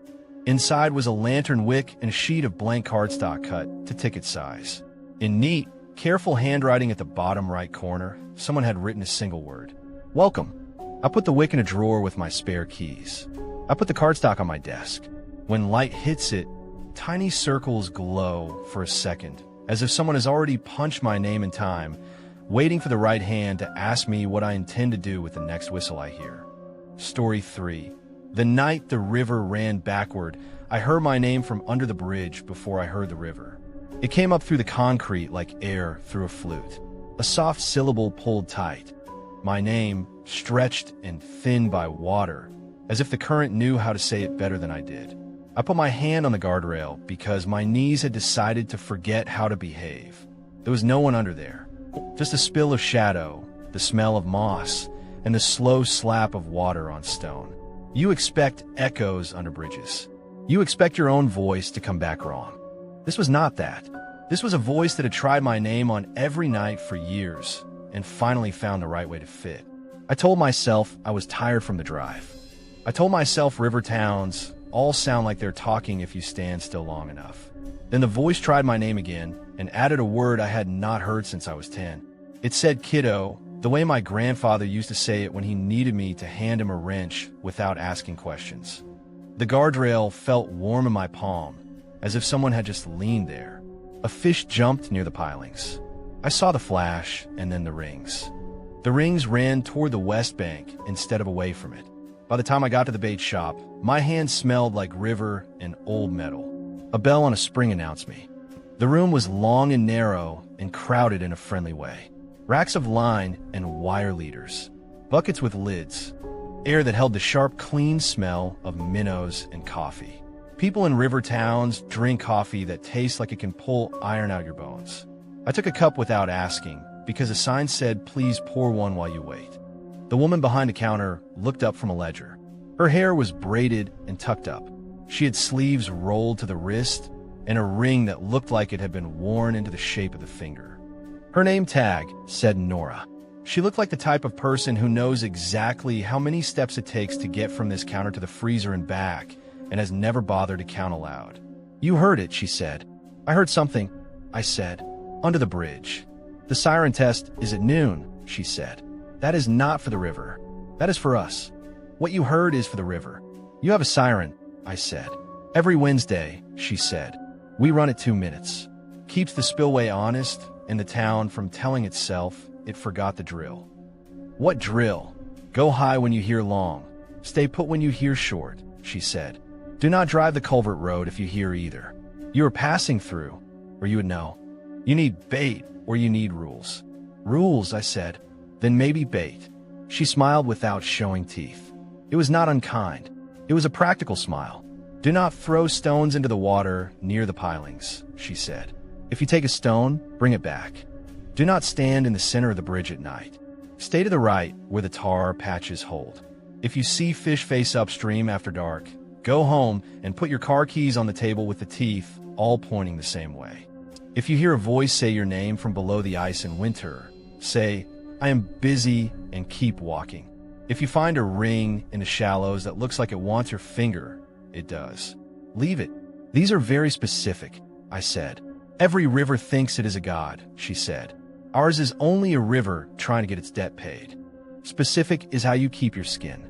Inside was a lantern wick and a sheet of blank cardstock cut to ticket size. In neat, careful handwriting at the bottom right corner, someone had written a single word. Welcome. I put the wick in a drawer with my spare keys. I put the cardstock on my desk. When light hits it, tiny circles glow for a second, as if someone has already punched my name in time, waiting for the right hand to ask me what I intend to do with the next whistle I hear. Story 3. The night the river ran backward, I heard my name from under the bridge before I heard the river. It came up through the concrete like air through a flute. A soft syllable pulled tight. My name, stretched and thinned by water, as if the current knew how to say it better than I did. I put my hand on the guardrail because my knees had decided to forget how to behave. There was no one under there. Just a spill of shadow, the smell of moss, and the slow slap of water on stone. You expect echoes under bridges. You expect your own voice to come back wrong. This was not that. This was a voice that had tried my name on every night for years and finally found the right way to fit. I told myself I was tired from the drive. I told myself river towns all sound like they're talking if you stand still long enough. Then the voice tried my name again and added a word I had not heard since I was 10. It said kiddo, the way my grandfather used to say it when he needed me to hand him a wrench without asking questions. The guardrail felt warm in my palm, as if someone had just leaned there. A fish jumped near the pilings. I saw the flash and then the rings. The rings ran toward the west bank instead of away from it. By the time I got to the bait shop, my hand smelled like river and old metal. A bell on a spring announced me. The room was long and narrow and crowded in a friendly way. Racks of line and wire leaders. Buckets with lids. Air that held the sharp, clean smell of minnows and coffee. People in river towns drink coffee that tastes like it can pull iron out your bones. I took a cup without asking, because a sign said, please pour one while you wait. The woman behind the counter looked up from a ledger. Her hair was braided and tucked up. She had sleeves rolled to the wrist and a ring that looked like it had been worn into the shape of the finger. Her name tag said Nora. She looked like the type of person who knows exactly how many steps it takes to get from this counter to the freezer and back, and has never bothered to count aloud. You heard it, she said. I heard something, I said. Under the bridge. The siren test is at noon, she said. That is not for the river. That is for us. What you heard is for the river. You have a siren, I said. Every Wednesday, she said. We run it 2 minutes. Keeps the spillway honest and the town from telling itself it forgot the drill. What drill? Go high when you hear long. Stay put when you hear short, she said. Do not drive the culvert road if you hear either. You are passing through, or you would know. You need bait, or you need rules. Rules, I said. Then maybe bait. She smiled without showing teeth. It was not unkind. It was a practical smile. Do not throw stones into the water near the pilings, she said. If you take a stone, bring it back. Do not stand in the center of the bridge at night. Stay to the right where the tar patches hold. If you see fish face upstream after dark, go home and put your car keys on the table with the teeth all pointing the same way. If you hear a voice say your name from below the ice in winter, say, I am busy, and keep walking. If you find a ring in the shallows that looks like it wants your finger, it does. Leave it. These are very specific, I said. Every river thinks it is a god, she said. Ours is only a river trying to get its debt paid. Specific is how you keep your skin.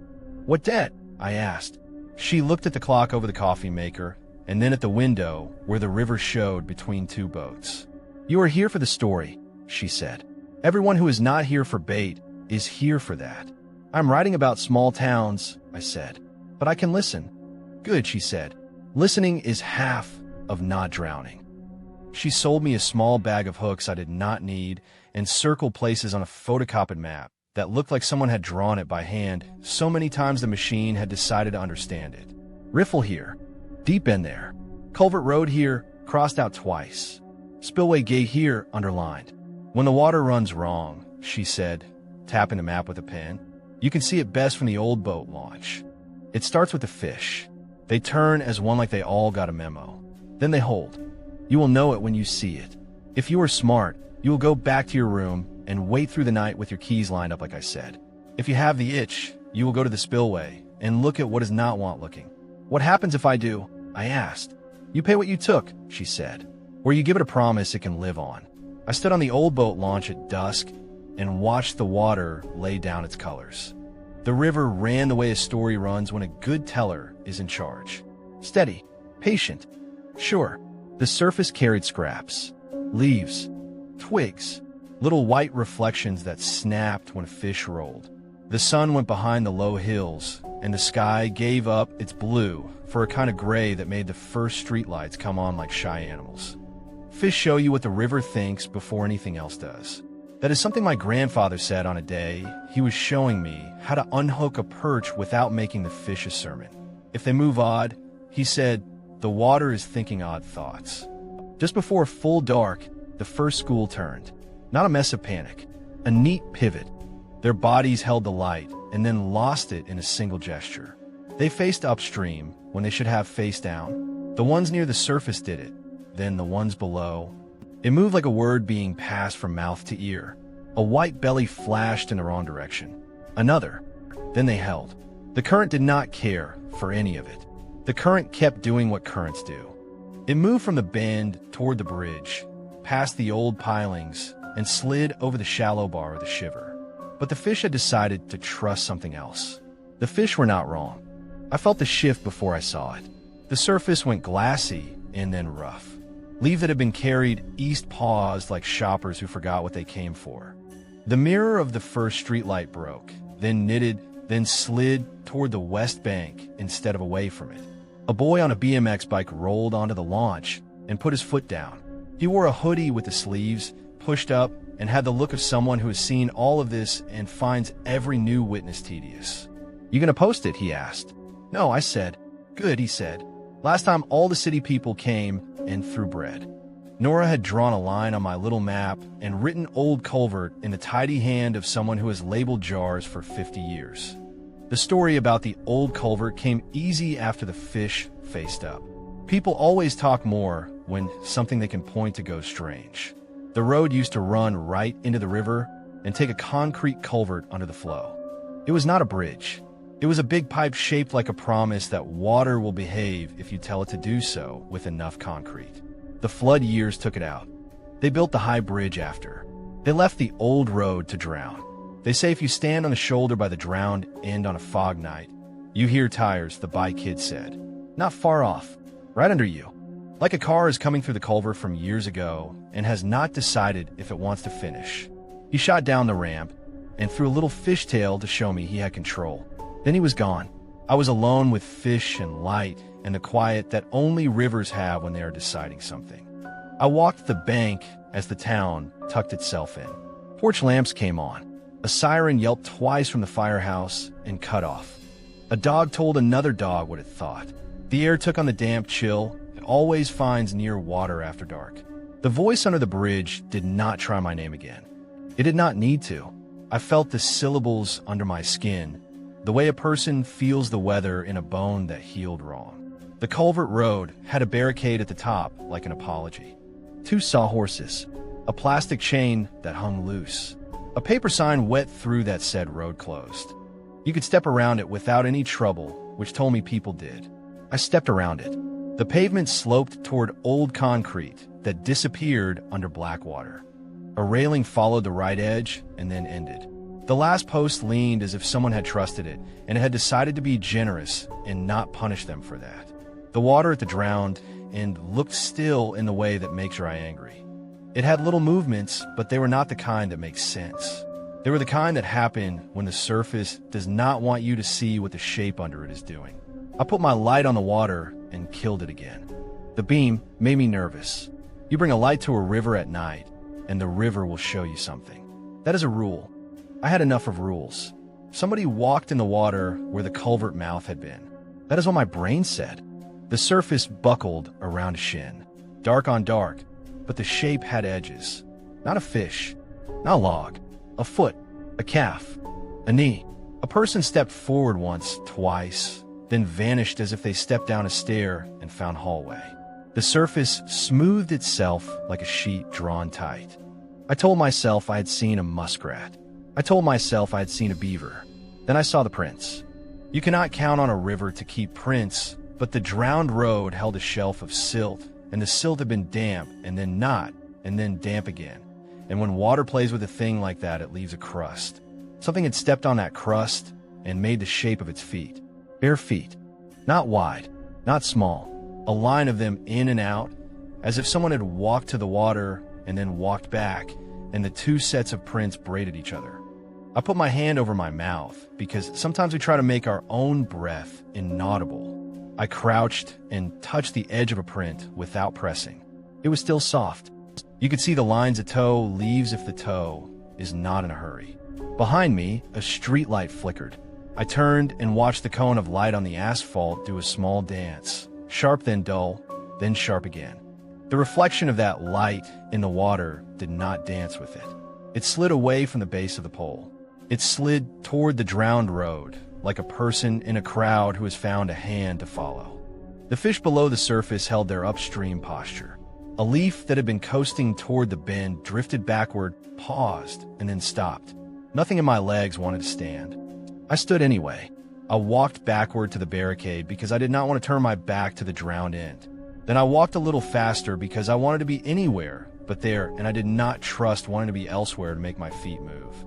What debt? I asked. She looked at the clock over the coffee maker, and then at the window where the river showed between 2 boats. You are here for the story, she said. Everyone who is not here for bait is here for that. I'm writing about small towns, I said, but I can listen. Good, she said. Listening is half of not drowning. She sold me a small bag of hooks I did not need and circled places on a photocopied map that looked like someone had drawn it by hand so many times the machine had decided to understand it. Riffle here. Deep in there. Culvert Road here, crossed out twice. Spillway Gate here, underlined. When the water runs wrong, she said, tapping the map with a pen, you can see it best from the old boat launch. It starts with the fish. They turn as one like they all got a memo. Then they hold. You will know it when you see it. If you are smart, you will go back to your room and wait through the night with your keys lined up like I said. If you have the itch, you will go to the spillway and look at what does not want looking. What happens if I do? I asked. You pay what you took, she said. Or you give it a promise it can live on. I stood on the old boat launch at dusk and watched the water lay down its colors. The river ran the way a story runs when a good teller is in charge. Steady, patient. Sure, the surface carried scraps, leaves, twigs, little white reflections that snapped when a fish rolled. The sun went behind the low hills, and the sky gave up its blue for a kind of gray that made the first streetlights come on like shy animals. Fish show you what the river thinks before anything else does. That is something my grandfather said on a day he was showing me how to unhook a perch without making the fish a sermon. If they move odd, he said, the water is thinking odd thoughts. Just before full dark, the first school turned. Not a mess of panic, a neat pivot. Their bodies held the light and then lost it in a single gesture. They faced upstream when they should have face down. The ones near the surface did it, then the ones below. It moved like a word being passed from mouth to ear. A white belly flashed in the wrong direction. Another. Then they held. The current did not care for any of it. The current kept doing what currents do. It moved from the bend toward the bridge, past the old pilings, and slid over the shallow bar of the shiver. But the fish had decided to trust something else. The fish were not wrong. I felt the shift before I saw it. The surface went glassy and then rough. Leaves that had been carried east paused like shoppers who forgot what they came for. The mirror of the first streetlight broke, then knitted, then slid toward the west bank instead of away from it. A boy on a BMX bike rolled onto the launch and put his foot down. He wore a hoodie with the sleeves pushed up and had the look of someone who has seen all of this and finds every new witness tedious. "You gonna post it?" he asked. "No," I said. "Good," he said. "Last time all the city people came and threw bread." Nora had drawn a line on my little map and written Old Culvert in the tidy hand of someone who has labeled jars for 50 years. The story about the Old Culvert came easy after the fish faced up. People always talk more when something they can point to goes strange. The road used to run right into the river and take a concrete culvert under the flow. It was not a bridge. It was a big pipe shaped like a promise that water will behave if you tell it to do so with enough concrete. The flood years took it out. They built the high bridge after. They left the old road to drown. They say if you stand on the shoulder by the drowned end on a fog night, you hear tires, the bike kid said. Not far off, right under you. Like a car is coming through the culvert from years ago and has not decided if it wants to finish. He shot down the ramp and threw a little fishtail to show me he had control. Then he was gone. I was alone with fish and light and the quiet that only rivers have when they are deciding something. I walked the bank as the town tucked itself in. Porch lamps came on. A siren yelped twice from the firehouse and cut off. A dog told another dog what it thought. The air took on the damp chill it always finds near water after dark. The voice under the bridge did not try my name again. It did not need to. I felt the syllables under my skin, the way a person feels the weather in a bone that healed wrong. The culvert road had a barricade at the top, like an apology. 2 sawhorses, a plastic chain that hung loose. A paper sign wet through that said road closed. You could step around it without any trouble, which told me people did. I stepped around it. The pavement sloped toward old concrete that disappeared under black water. A railing followed the right edge and then ended. The last post leaned as if someone had trusted it, and it had decided to be generous and not punish them for that. The water at the drowned end looked still in the way that makes your eye angry. It had little movements, but they were not the kind that make sense. They were the kind that happen when the surface does not want you to see what the shape under it is doing. I put my light on the water and killed it again. The beam made me nervous. You bring a light to a river at night, and the river will show you something. That is a rule. I had enough of rules. Somebody walked in the water where the culvert mouth had been. That is what my brain said. The surface buckled around a shin. Dark on dark, but the shape had edges. Not a fish, not a log, a foot, a calf, a knee. A person stepped forward once, twice, then vanished as if they stepped down a stair and found hallway. The surface smoothed itself like a sheet drawn tight. I told myself I had seen a muskrat. I told myself I had seen a beaver. Then I saw the prints. You cannot count on a river to keep prints, but the drowned road held a shelf of silt, and the silt had been damp, and then not, and then damp again. And when water plays with a thing like that, it leaves a crust. Something had stepped on that crust and made the shape of its feet. Bare feet. Not wide, not small. A line of them in and out, as if someone had walked to the water and then walked back, and the 2 sets of prints braided each other. I put my hand over my mouth, because sometimes we try to make our own breath inaudible. I crouched and touched the edge of a print without pressing. It was still soft. You could see the lines a toe leaves if the toe is not in a hurry. Behind me, a streetlight flickered. I turned and watched the cone of light on the asphalt do a small dance. Sharp, then dull, then sharp again. The reflection of that light in the water did not dance with it. It slid away from the base of the pole. It slid toward the drowned road, like a person in a crowd who has found a hand to follow. The fish below the surface held their upstream posture. A leaf that had been coasting toward the bend drifted backward, paused, and then stopped. Nothing in my legs wanted to stand. I stood anyway. I walked backward to the barricade because I did not want to turn my back to the drowned end. Then I walked a little faster because I wanted to be anywhere but there, and I did not trust wanting to be elsewhere to make my feet move.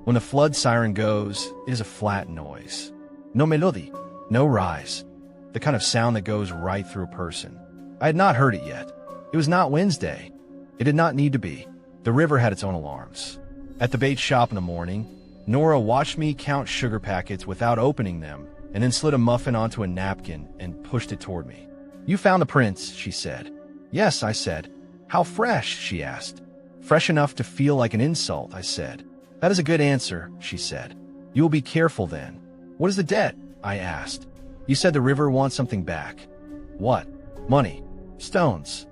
When the flood siren goes, it is a flat noise. No melody, no rise. The kind of sound that goes right through a person. I had not heard it yet. It was not Wednesday. It did not need to be. The river had its own alarms. At the bait shop in the morning, Nora watched me count sugar packets without opening them, and then slid a muffin onto a napkin and pushed it toward me. "You found the prints," she said. "Yes," I said. "How fresh?" she asked. "Fresh enough to feel like an insult," I said. "That is a good answer," she said. "You will be careful then." "What is the debt?" I asked. "You said the river wants something back." "What?" "Money. Stones.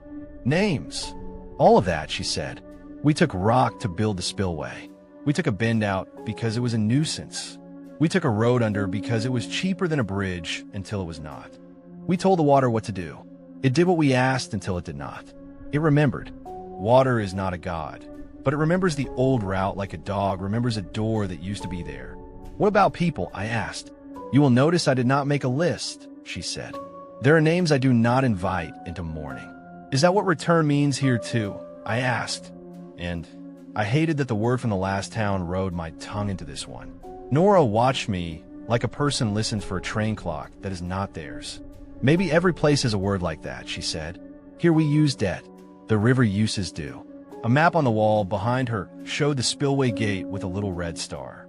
Names. All of that," she said. "We took rock to build the spillway. We took a bend out because it was a nuisance. We took a road under because it was cheaper than a bridge until it was not. We told the water what to do. It did what we asked until it did not. It remembered. Water is not a god, but it remembers the old route like a dog remembers a door that used to be there." "What about people?" I asked. "You will notice I did not make a list," she said. "There are names I do not invite into mourning." "Is that what return means here too?" I asked. And I hated that the word from the last town rode my tongue into this one. Nora watched me like a person listens for a train clock that is not theirs. "Maybe every place has a word like that," she said. "Here we use debt. The river uses do." A map on the wall behind her showed the spillway gate with a little red star.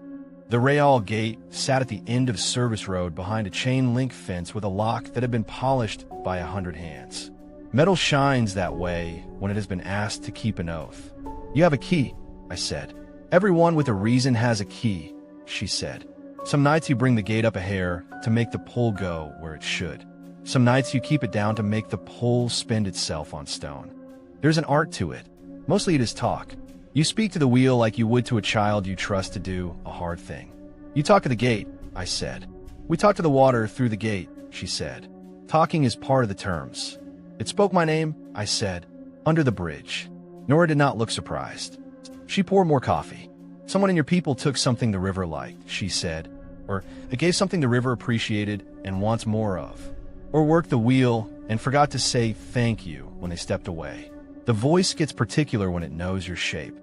The Real Gate sat at the end of Service Road behind a chain-link fence with a lock that had been polished by 100 hands. Metal shines that way when it has been asked to keep an oath. "You have a key," I said. "Everyone with a reason has a key," she said. "Some nights you bring the gate up a hair to make the pull go where it should. Some nights you keep it down to make the pull spend itself on stone. There's an art to it. Mostly it is talk. You speak to the wheel like you would to a child you trust to do a hard thing. You talk to the gate," I said. "We talk to the water through the gate," she said. "Talking is part of the terms." "It spoke my name," I said. "Under the bridge." Nora did not look surprised. She poured more coffee. "Someone in your people took something the river liked," she said. "Or it gave something the river appreciated and wants more of. Or worked the wheel and forgot to say thank you when they stepped away. The voice gets particular when it knows your shape.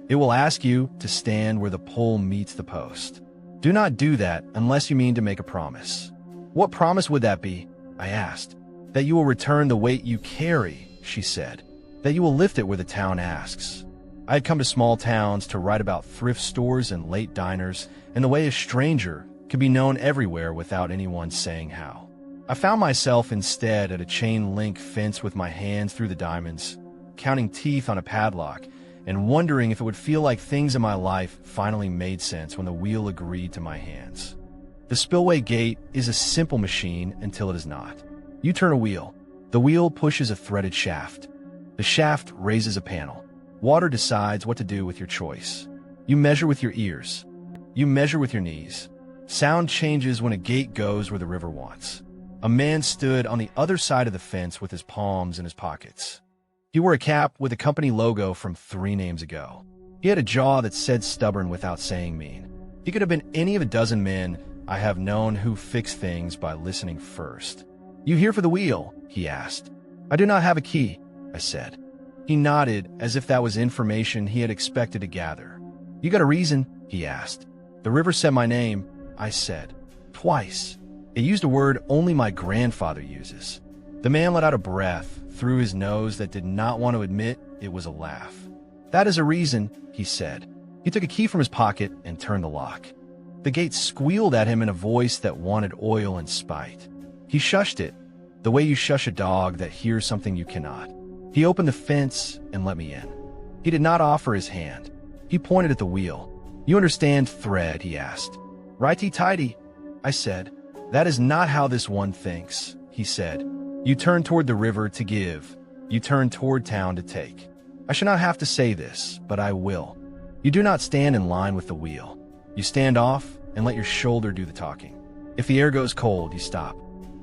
It will ask you to stand where the pole meets the post. Do not do that unless you mean to make a promise." "What promise would that be?" I asked. "That you will return the weight you carry," she said. "That you will lift it where the town asks." I had come to small towns to write about thrift stores and late diners and the way a stranger could be known everywhere without anyone saying how. I found myself instead at a chain-link fence with my hands through the diamonds, counting teeth on a padlock, and wondering if it would feel like things in my life finally made sense when the wheel agreed to my hands. The spillway gate is a simple machine until it is not. You turn a wheel. The wheel pushes a threaded shaft. The shaft raises a panel. Water decides what to do with your choice. You measure with your ears. You measure with your knees. Sound changes when a gate goes where the river wants. A man stood on the other side of the fence with his palms in his pockets. He wore a cap with a company logo from 3 names ago. He had a jaw that said stubborn without saying mean. He could have been any of a dozen men I have known who fix things by listening first. "You here for the wheel?" he asked. "I do not have a key," I said. He nodded as if that was information he had expected to gather. "You got a reason?" he asked. "The river said my name," I said. "Twice. It used a word only my grandfather uses." The man let out a breath through his nose that did not want to admit it was a laugh. "That is a reason," he said. He took a key from his pocket and turned the lock. The gate squealed at him in a voice that wanted oil and spite. He shushed it, the way you shush a dog that hears something you cannot. He opened the fence and let me in. He did not offer his hand. He pointed at the wheel. "You understand thread?" he asked. "Righty-tighty," I said. "That is not how this one thinks," he said. "You turn toward the river to give. You turn toward town to take. I should not have to say this, but I will. You do not stand in line with the wheel. You stand off and let your shoulder do the talking. If the air goes cold, you stop.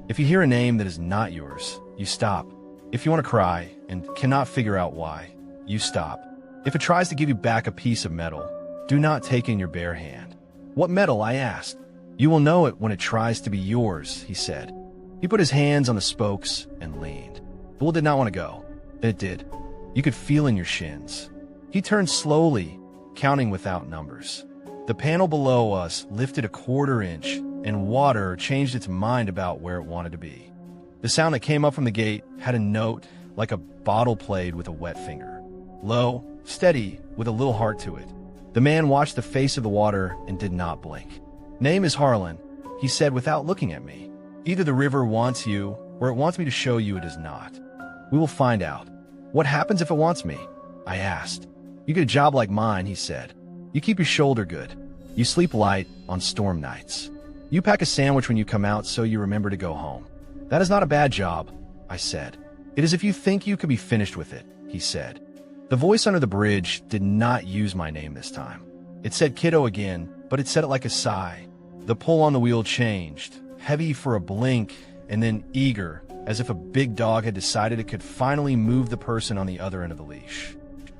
If you hear a name that is not yours, you stop. If you want to cry and cannot figure out why, you stop. If it tries to give you back a piece of metal, do not take in your bare hand." "What metal?" I asked. You will know it when it tries to be yours, he said. He put his hands on the spokes and leaned. The wheel did not want to go. Then it did. You could feel in your shins. He turned slowly, counting without numbers. The panel below us lifted a quarter inch, and water changed its mind about where it wanted to be. The sound that came up from the gate had a note like a bottle played with a wet finger. Low, steady, with a little heart to it. The man watched the face of the water and did not blink. Name is Harlan, he said without looking at me. Either the river wants you, or it wants me to show you it does not. We will find out. What happens if it wants me? I asked. You get a job like mine, he said. You keep your shoulder good. You sleep light on storm nights. You pack a sandwich when you come out so you remember to go home. That is not a bad job, I said. It is if you think you can be finished with it, he said. The voice under the bridge did not use my name this time. It said kiddo again, but it said it like a sigh. The pull on the wheel changed, heavy for a blink, and then eager, as if a big dog had decided it could finally move the person on the other end of the leash.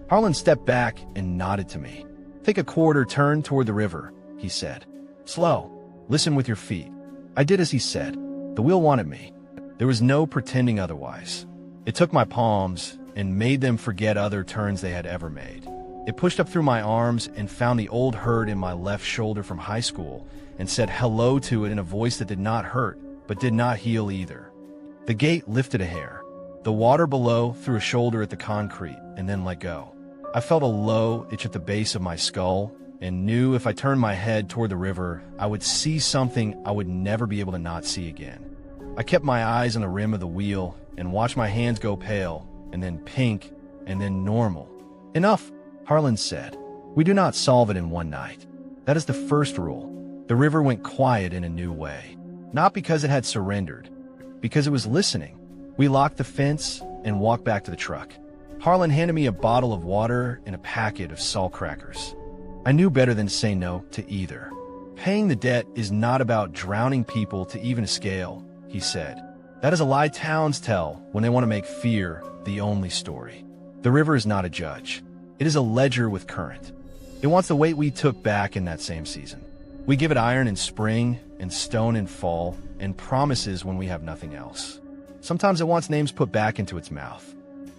Harlan stepped back and nodded to me. Take a quarter turn toward the river, he said. Slow. Listen with your feet. I did as he said. The wheel wanted me. There was no pretending otherwise. It took my palms and made them forget other turns they had ever made. It pushed up through my arms and found the old hurt in my left shoulder from high school and said hello to it in a voice that did not hurt, but did not heal either. The gate lifted a hair. The water below threw a shoulder at the concrete and then let go. I felt a low itch at the base of my skull and knew if I turned my head toward the river, I would see something I would never be able to not see again. I kept my eyes on the rim of the wheel and watched my hands go pale, and then pink, and then normal. Enough, Harlan said. We do not solve it in one night. That is the first rule. The river went quiet in a new way. Not because it had surrendered, because it was listening. We locked the fence and walked back to the truck. Harlan handed me a bottle of water and a packet of salt crackers. I knew better than to say no to either. Paying the debt is not about drowning people to even a scale, he said. That is a lie towns tell when they want to make fear the only story. The river is not a judge. It is a ledger with current. It wants the weight we took back in that same season. We give it iron in spring and stone in fall and promises when we have nothing else. Sometimes it wants names put back into its mouth.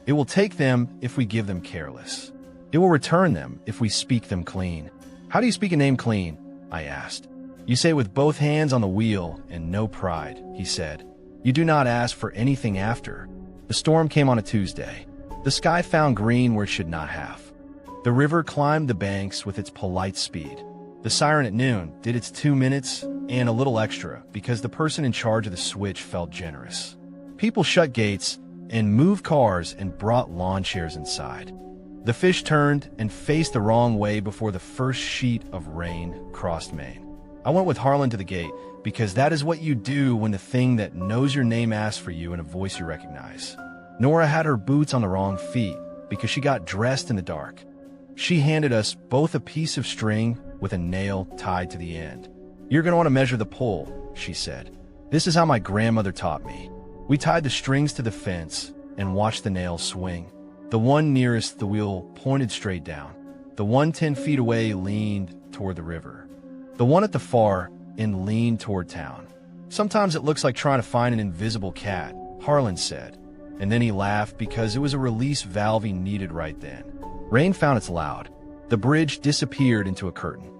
It will take them if we give them careless. It will return them if we speak them clean. How do you speak a name clean? I asked. You say with both hands on the wheel and no pride, he said. You do not ask for anything after. The storm came on a Tuesday. The sky found green where it should not have. The river climbed the banks with its polite speed. The siren at noon did its 2 minutes and a little extra because the person in charge of the switch felt generous. People shut gates and moved cars and brought lawn chairs inside. The fish turned and faced the wrong way before the first sheet of rain crossed Maine. I went with Harlan to the gate because that is what you do when the thing that knows your name asks for you in a voice you recognize. Nora had her boots on the wrong feet because she got dressed in the dark. She handed us both a piece of string with a nail tied to the end. You're going to want to measure the pull, she said. This is how my grandmother taught me. We tied the strings to the fence and watched the nails swing. The one nearest the wheel pointed straight down. The one 10 feet away leaned toward the river. The one at the far end leaned toward town. Sometimes it looks like trying to find an invisible cat, Harlan said. And then he laughed because it was a release valve he needed right then. Rain found its loud. The bridge disappeared into a curtain.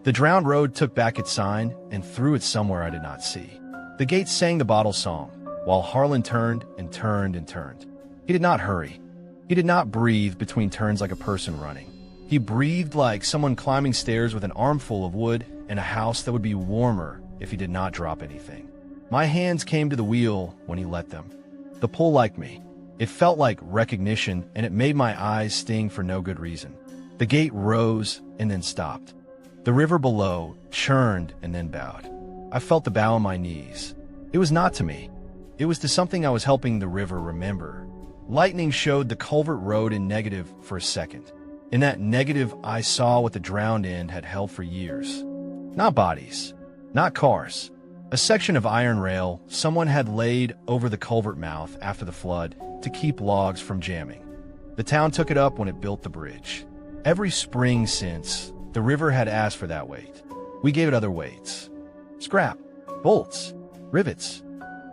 The drowned road took back its sign and threw it somewhere I did not see. The gate sang the bottle song, while Harlan turned and turned and turned. He did not hurry. He did not breathe between turns like a person running. He breathed like someone climbing stairs with an armful of wood and a house that would be warmer if he did not drop anything. My hands came to the wheel when he let them. The pull liked me. It felt like recognition, and it made my eyes sting for no good reason. The gate rose and then stopped. The river below churned and then bowed. I felt the bow on my knees. It was not to me. It was to something I was helping the river remember. Lightning showed the culvert road in negative for a second. In that negative, I saw what the drowned end had held for years. Not bodies, not cars. A section of iron rail someone had laid over the culvert mouth after the flood to keep logs from jamming. The town took it up when it built the bridge. Every spring since, the river had asked for that weight. We gave it other weights. Scrap, bolts, rivets.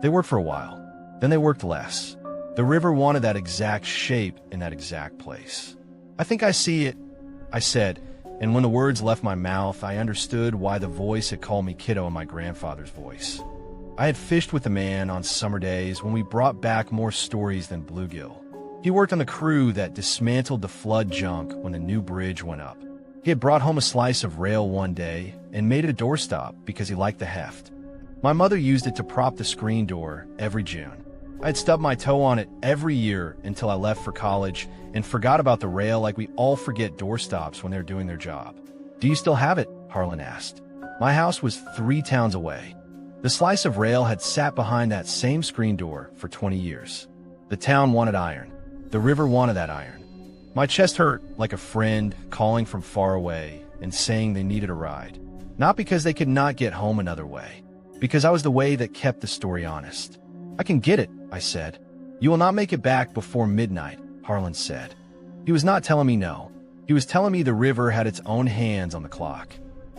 They worked for a while. Then they worked less. The river wanted that exact shape in that exact place. I think I see it, I said, and when the words left my mouth, I understood why the voice had called me kiddo in my grandfather's voice. I had fished with the man on summer days when we brought back more stories than bluegill. He worked on the crew that dismantled the flood junk when the new bridge went up. He had brought home a slice of rail one day and made it a doorstop because he liked the heft. My mother used it to prop the screen door every June. I had stubbed my toe on it every year until I left for college and forgot about the rail like we all forget doorstops when they're doing their job. "Do you still have it?" Harlan asked. My house was 3 towns away. The slice of rail had sat behind that same screen door for 20 years. The town wanted iron. The river wanted that iron. My chest hurt like a friend calling from far away and saying they needed a ride. Not because they could not get home another way, because I was the way that kept the story honest. "I can get it," I said. "You will not make it back before midnight," Harlan said. He was not telling me no. He was telling me the river had its own hands on the clock.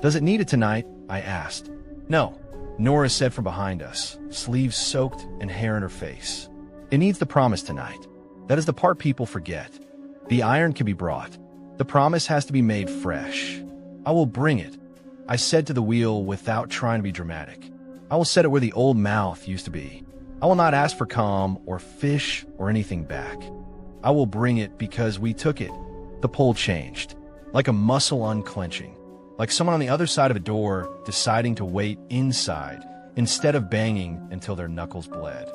"Does it need it tonight?" I asked. "No," Nora said from behind us, sleeves soaked and hair in her face. "It needs the promise tonight. That is the part people forget. The iron can be brought. The promise has to be made fresh. I will bring it," I said to the wheel without trying to be dramatic. "I will set it where the old mouth used to be. I will not ask for calm or fish or anything back. I will bring it because we took it." The pull changed, like a muscle unclenching, like someone on the other side of a door deciding to wait inside instead of banging until their knuckles bled.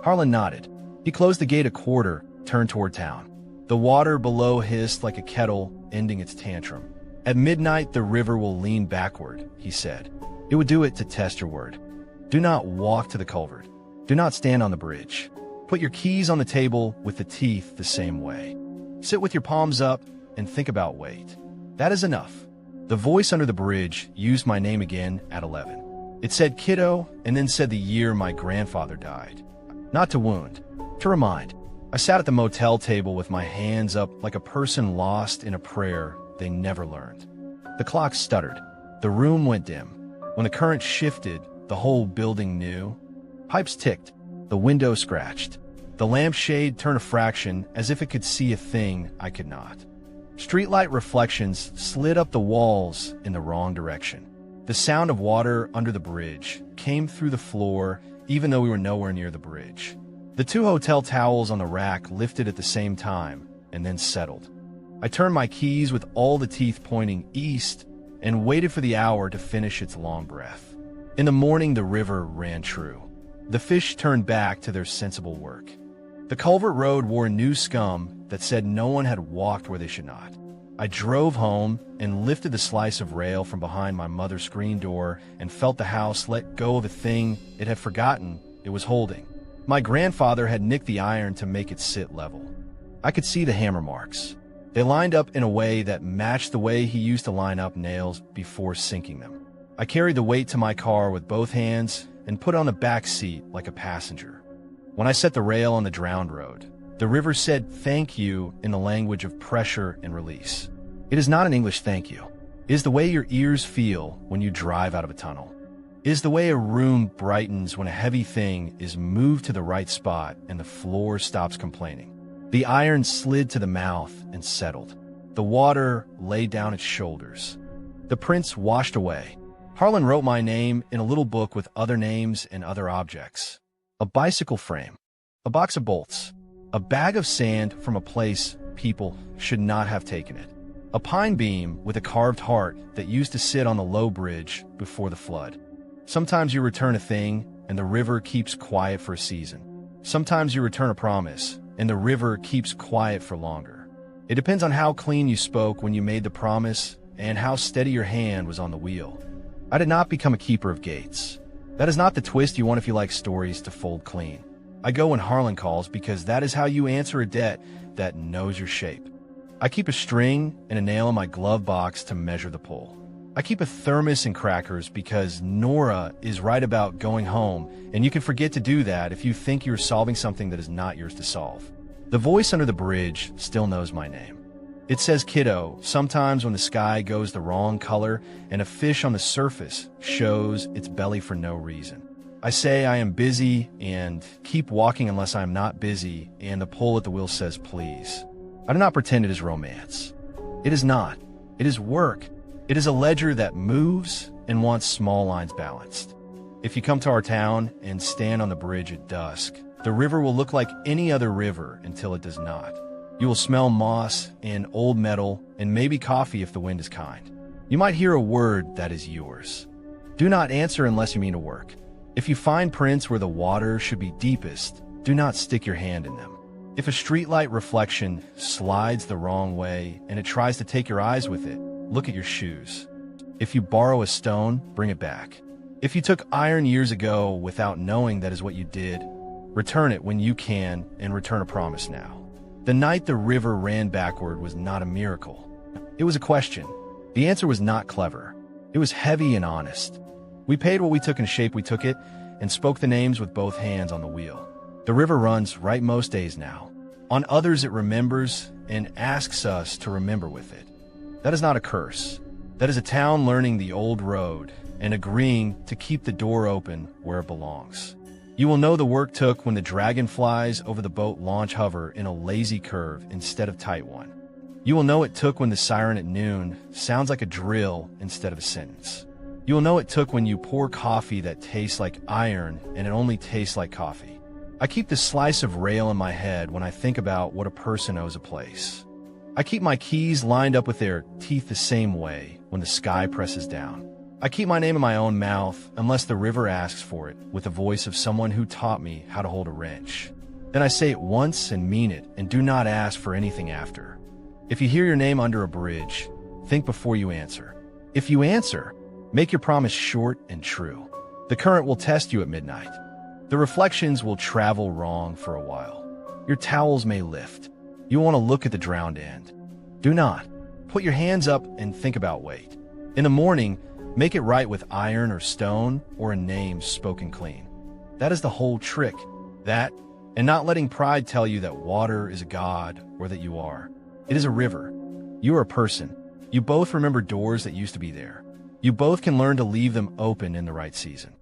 Harlan nodded. He closed the gate a quarter, turned toward town. The water below hissed like a kettle ending its tantrum. "At midnight, the river will lean backward," he said. "It would do it to test your word. Do not walk to the culvert. Do not stand on the bridge. Put your keys on the table with the teeth the same way. Sit with your palms up and think about weight. That is enough." The voice under the bridge used my name again at 11. It said kiddo and then said the year my grandfather died. Not to wound, to remind. I sat at the motel table with my hands up like a person lost in a prayer they never learned. The clock stuttered. The room went dim. When the current shifted, the whole building knew. Pipes ticked. The window scratched. The lampshade turned a fraction as if it could see a thing I could not. Streetlight reflections slid up the walls in the wrong direction. The sound of water under the bridge came through the floor even though we were nowhere near the bridge. The 2 hotel towels on the rack lifted at the same time and then settled. I turned my keys with all the teeth pointing east and waited for the hour to finish its long breath. In the morning, the river ran true. The fish turned back to their sensible work. The culvert road wore new scum that said no one had walked where they should not. I drove home and lifted the slice of rail from behind my mother's screen door and felt the house let go of a thing it had forgotten it was holding. My grandfather had nicked the iron to make it sit level. I could see the hammer marks. They lined up in a way that matched the way he used to line up nails before sinking them. I carried the weight to my car with both hands and put on the back seat like a passenger. When I set the rail on the drowned road, the river said thank you in the language of pressure and release. It is not an English thank you. It is the way your ears feel when you drive out of a tunnel. It is the way a room brightens when a heavy thing is moved to the right spot and the floor stops complaining. The iron slid to the mouth and settled. The water laid down its shoulders. The prints washed away. Harlan wrote my name in a little book with other names and other objects. A bicycle frame, a box of bolts, a bag of sand from a place people should not have taken it, a pine beam with a carved heart that used to sit on the low bridge before the flood. Sometimes you return a thing, and the river keeps quiet for a season. Sometimes you return a promise, and the river keeps quiet for longer. It depends on how clean you spoke when you made the promise and how steady your hand was on the wheel. I did not become a keeper of gates. That is not the twist you want if you like stories to fold clean. I go when Harlan calls because that is how you answer a debt that knows your shape. I keep a string and a nail in my glove box to measure the pull. I keep a thermos and crackers because Nora is right about going home, and you can forget to do that if you think you're solving something that is not yours to solve. The voice under the bridge still knows my name. It says, kiddo, sometimes when the sky goes the wrong color and a fish on the surface shows its belly for no reason. I say I am busy and keep walking unless I am not busy, and the pull at the wheel says please. I do not pretend it is romance. It is not. It is work. It is a ledger that moves and wants small lines balanced. If you come to our town and stand on the bridge at dusk, the river will look like any other river until it does not. You will smell moss and old metal and maybe coffee if the wind is kind. You might hear a word that is yours. Do not answer unless you mean to work. If you find prints where the water should be deepest, do not stick your hand in them. If a streetlight reflection slides the wrong way and it tries to take your eyes with it, look at your shoes. If you borrow a stone, bring it back. If you took iron years ago without knowing that is what you did, return it when you can and return a promise now. The night the river ran backward was not a miracle. It was a question. The answer was not clever. It was heavy and honest. We paid what we took in shape we took it and spoke the names with both hands on the wheel. The river runs right most days now. On others it remembers and asks us to remember with it. That is not a curse. That is a town learning the old road and agreeing to keep the door open where it belongs. You will know the work took when the dragonflies over the boat launch hover in a lazy curve instead of tight one. You will know it took when the siren at noon sounds like a drill instead of a sentence. You will know it took when you pour coffee that tastes like iron and it only tastes like coffee. I keep the slice of rail in my head when I think about what a person owes a place. I keep my keys lined up with their teeth the same way when the sky presses down. I keep my name in my own mouth unless the river asks for it with the voice of someone who taught me how to hold a wrench. Then I say it once and mean it and do not ask for anything after. If you hear your name under a bridge, think before you answer. If you answer, make your promise short and true. The current will test you at midnight. The reflections will travel wrong for a while. Your towels may lift. You want to look at the drowned end. Do not. Put your hands up and think about weight. In the morning, make it right with iron or stone or a name spoken clean. That is the whole trick. That, and not letting pride tell you that water is a god or that you are. It is a river. You are a person. You both remember doors that used to be there. You both can learn to leave them open in the right season.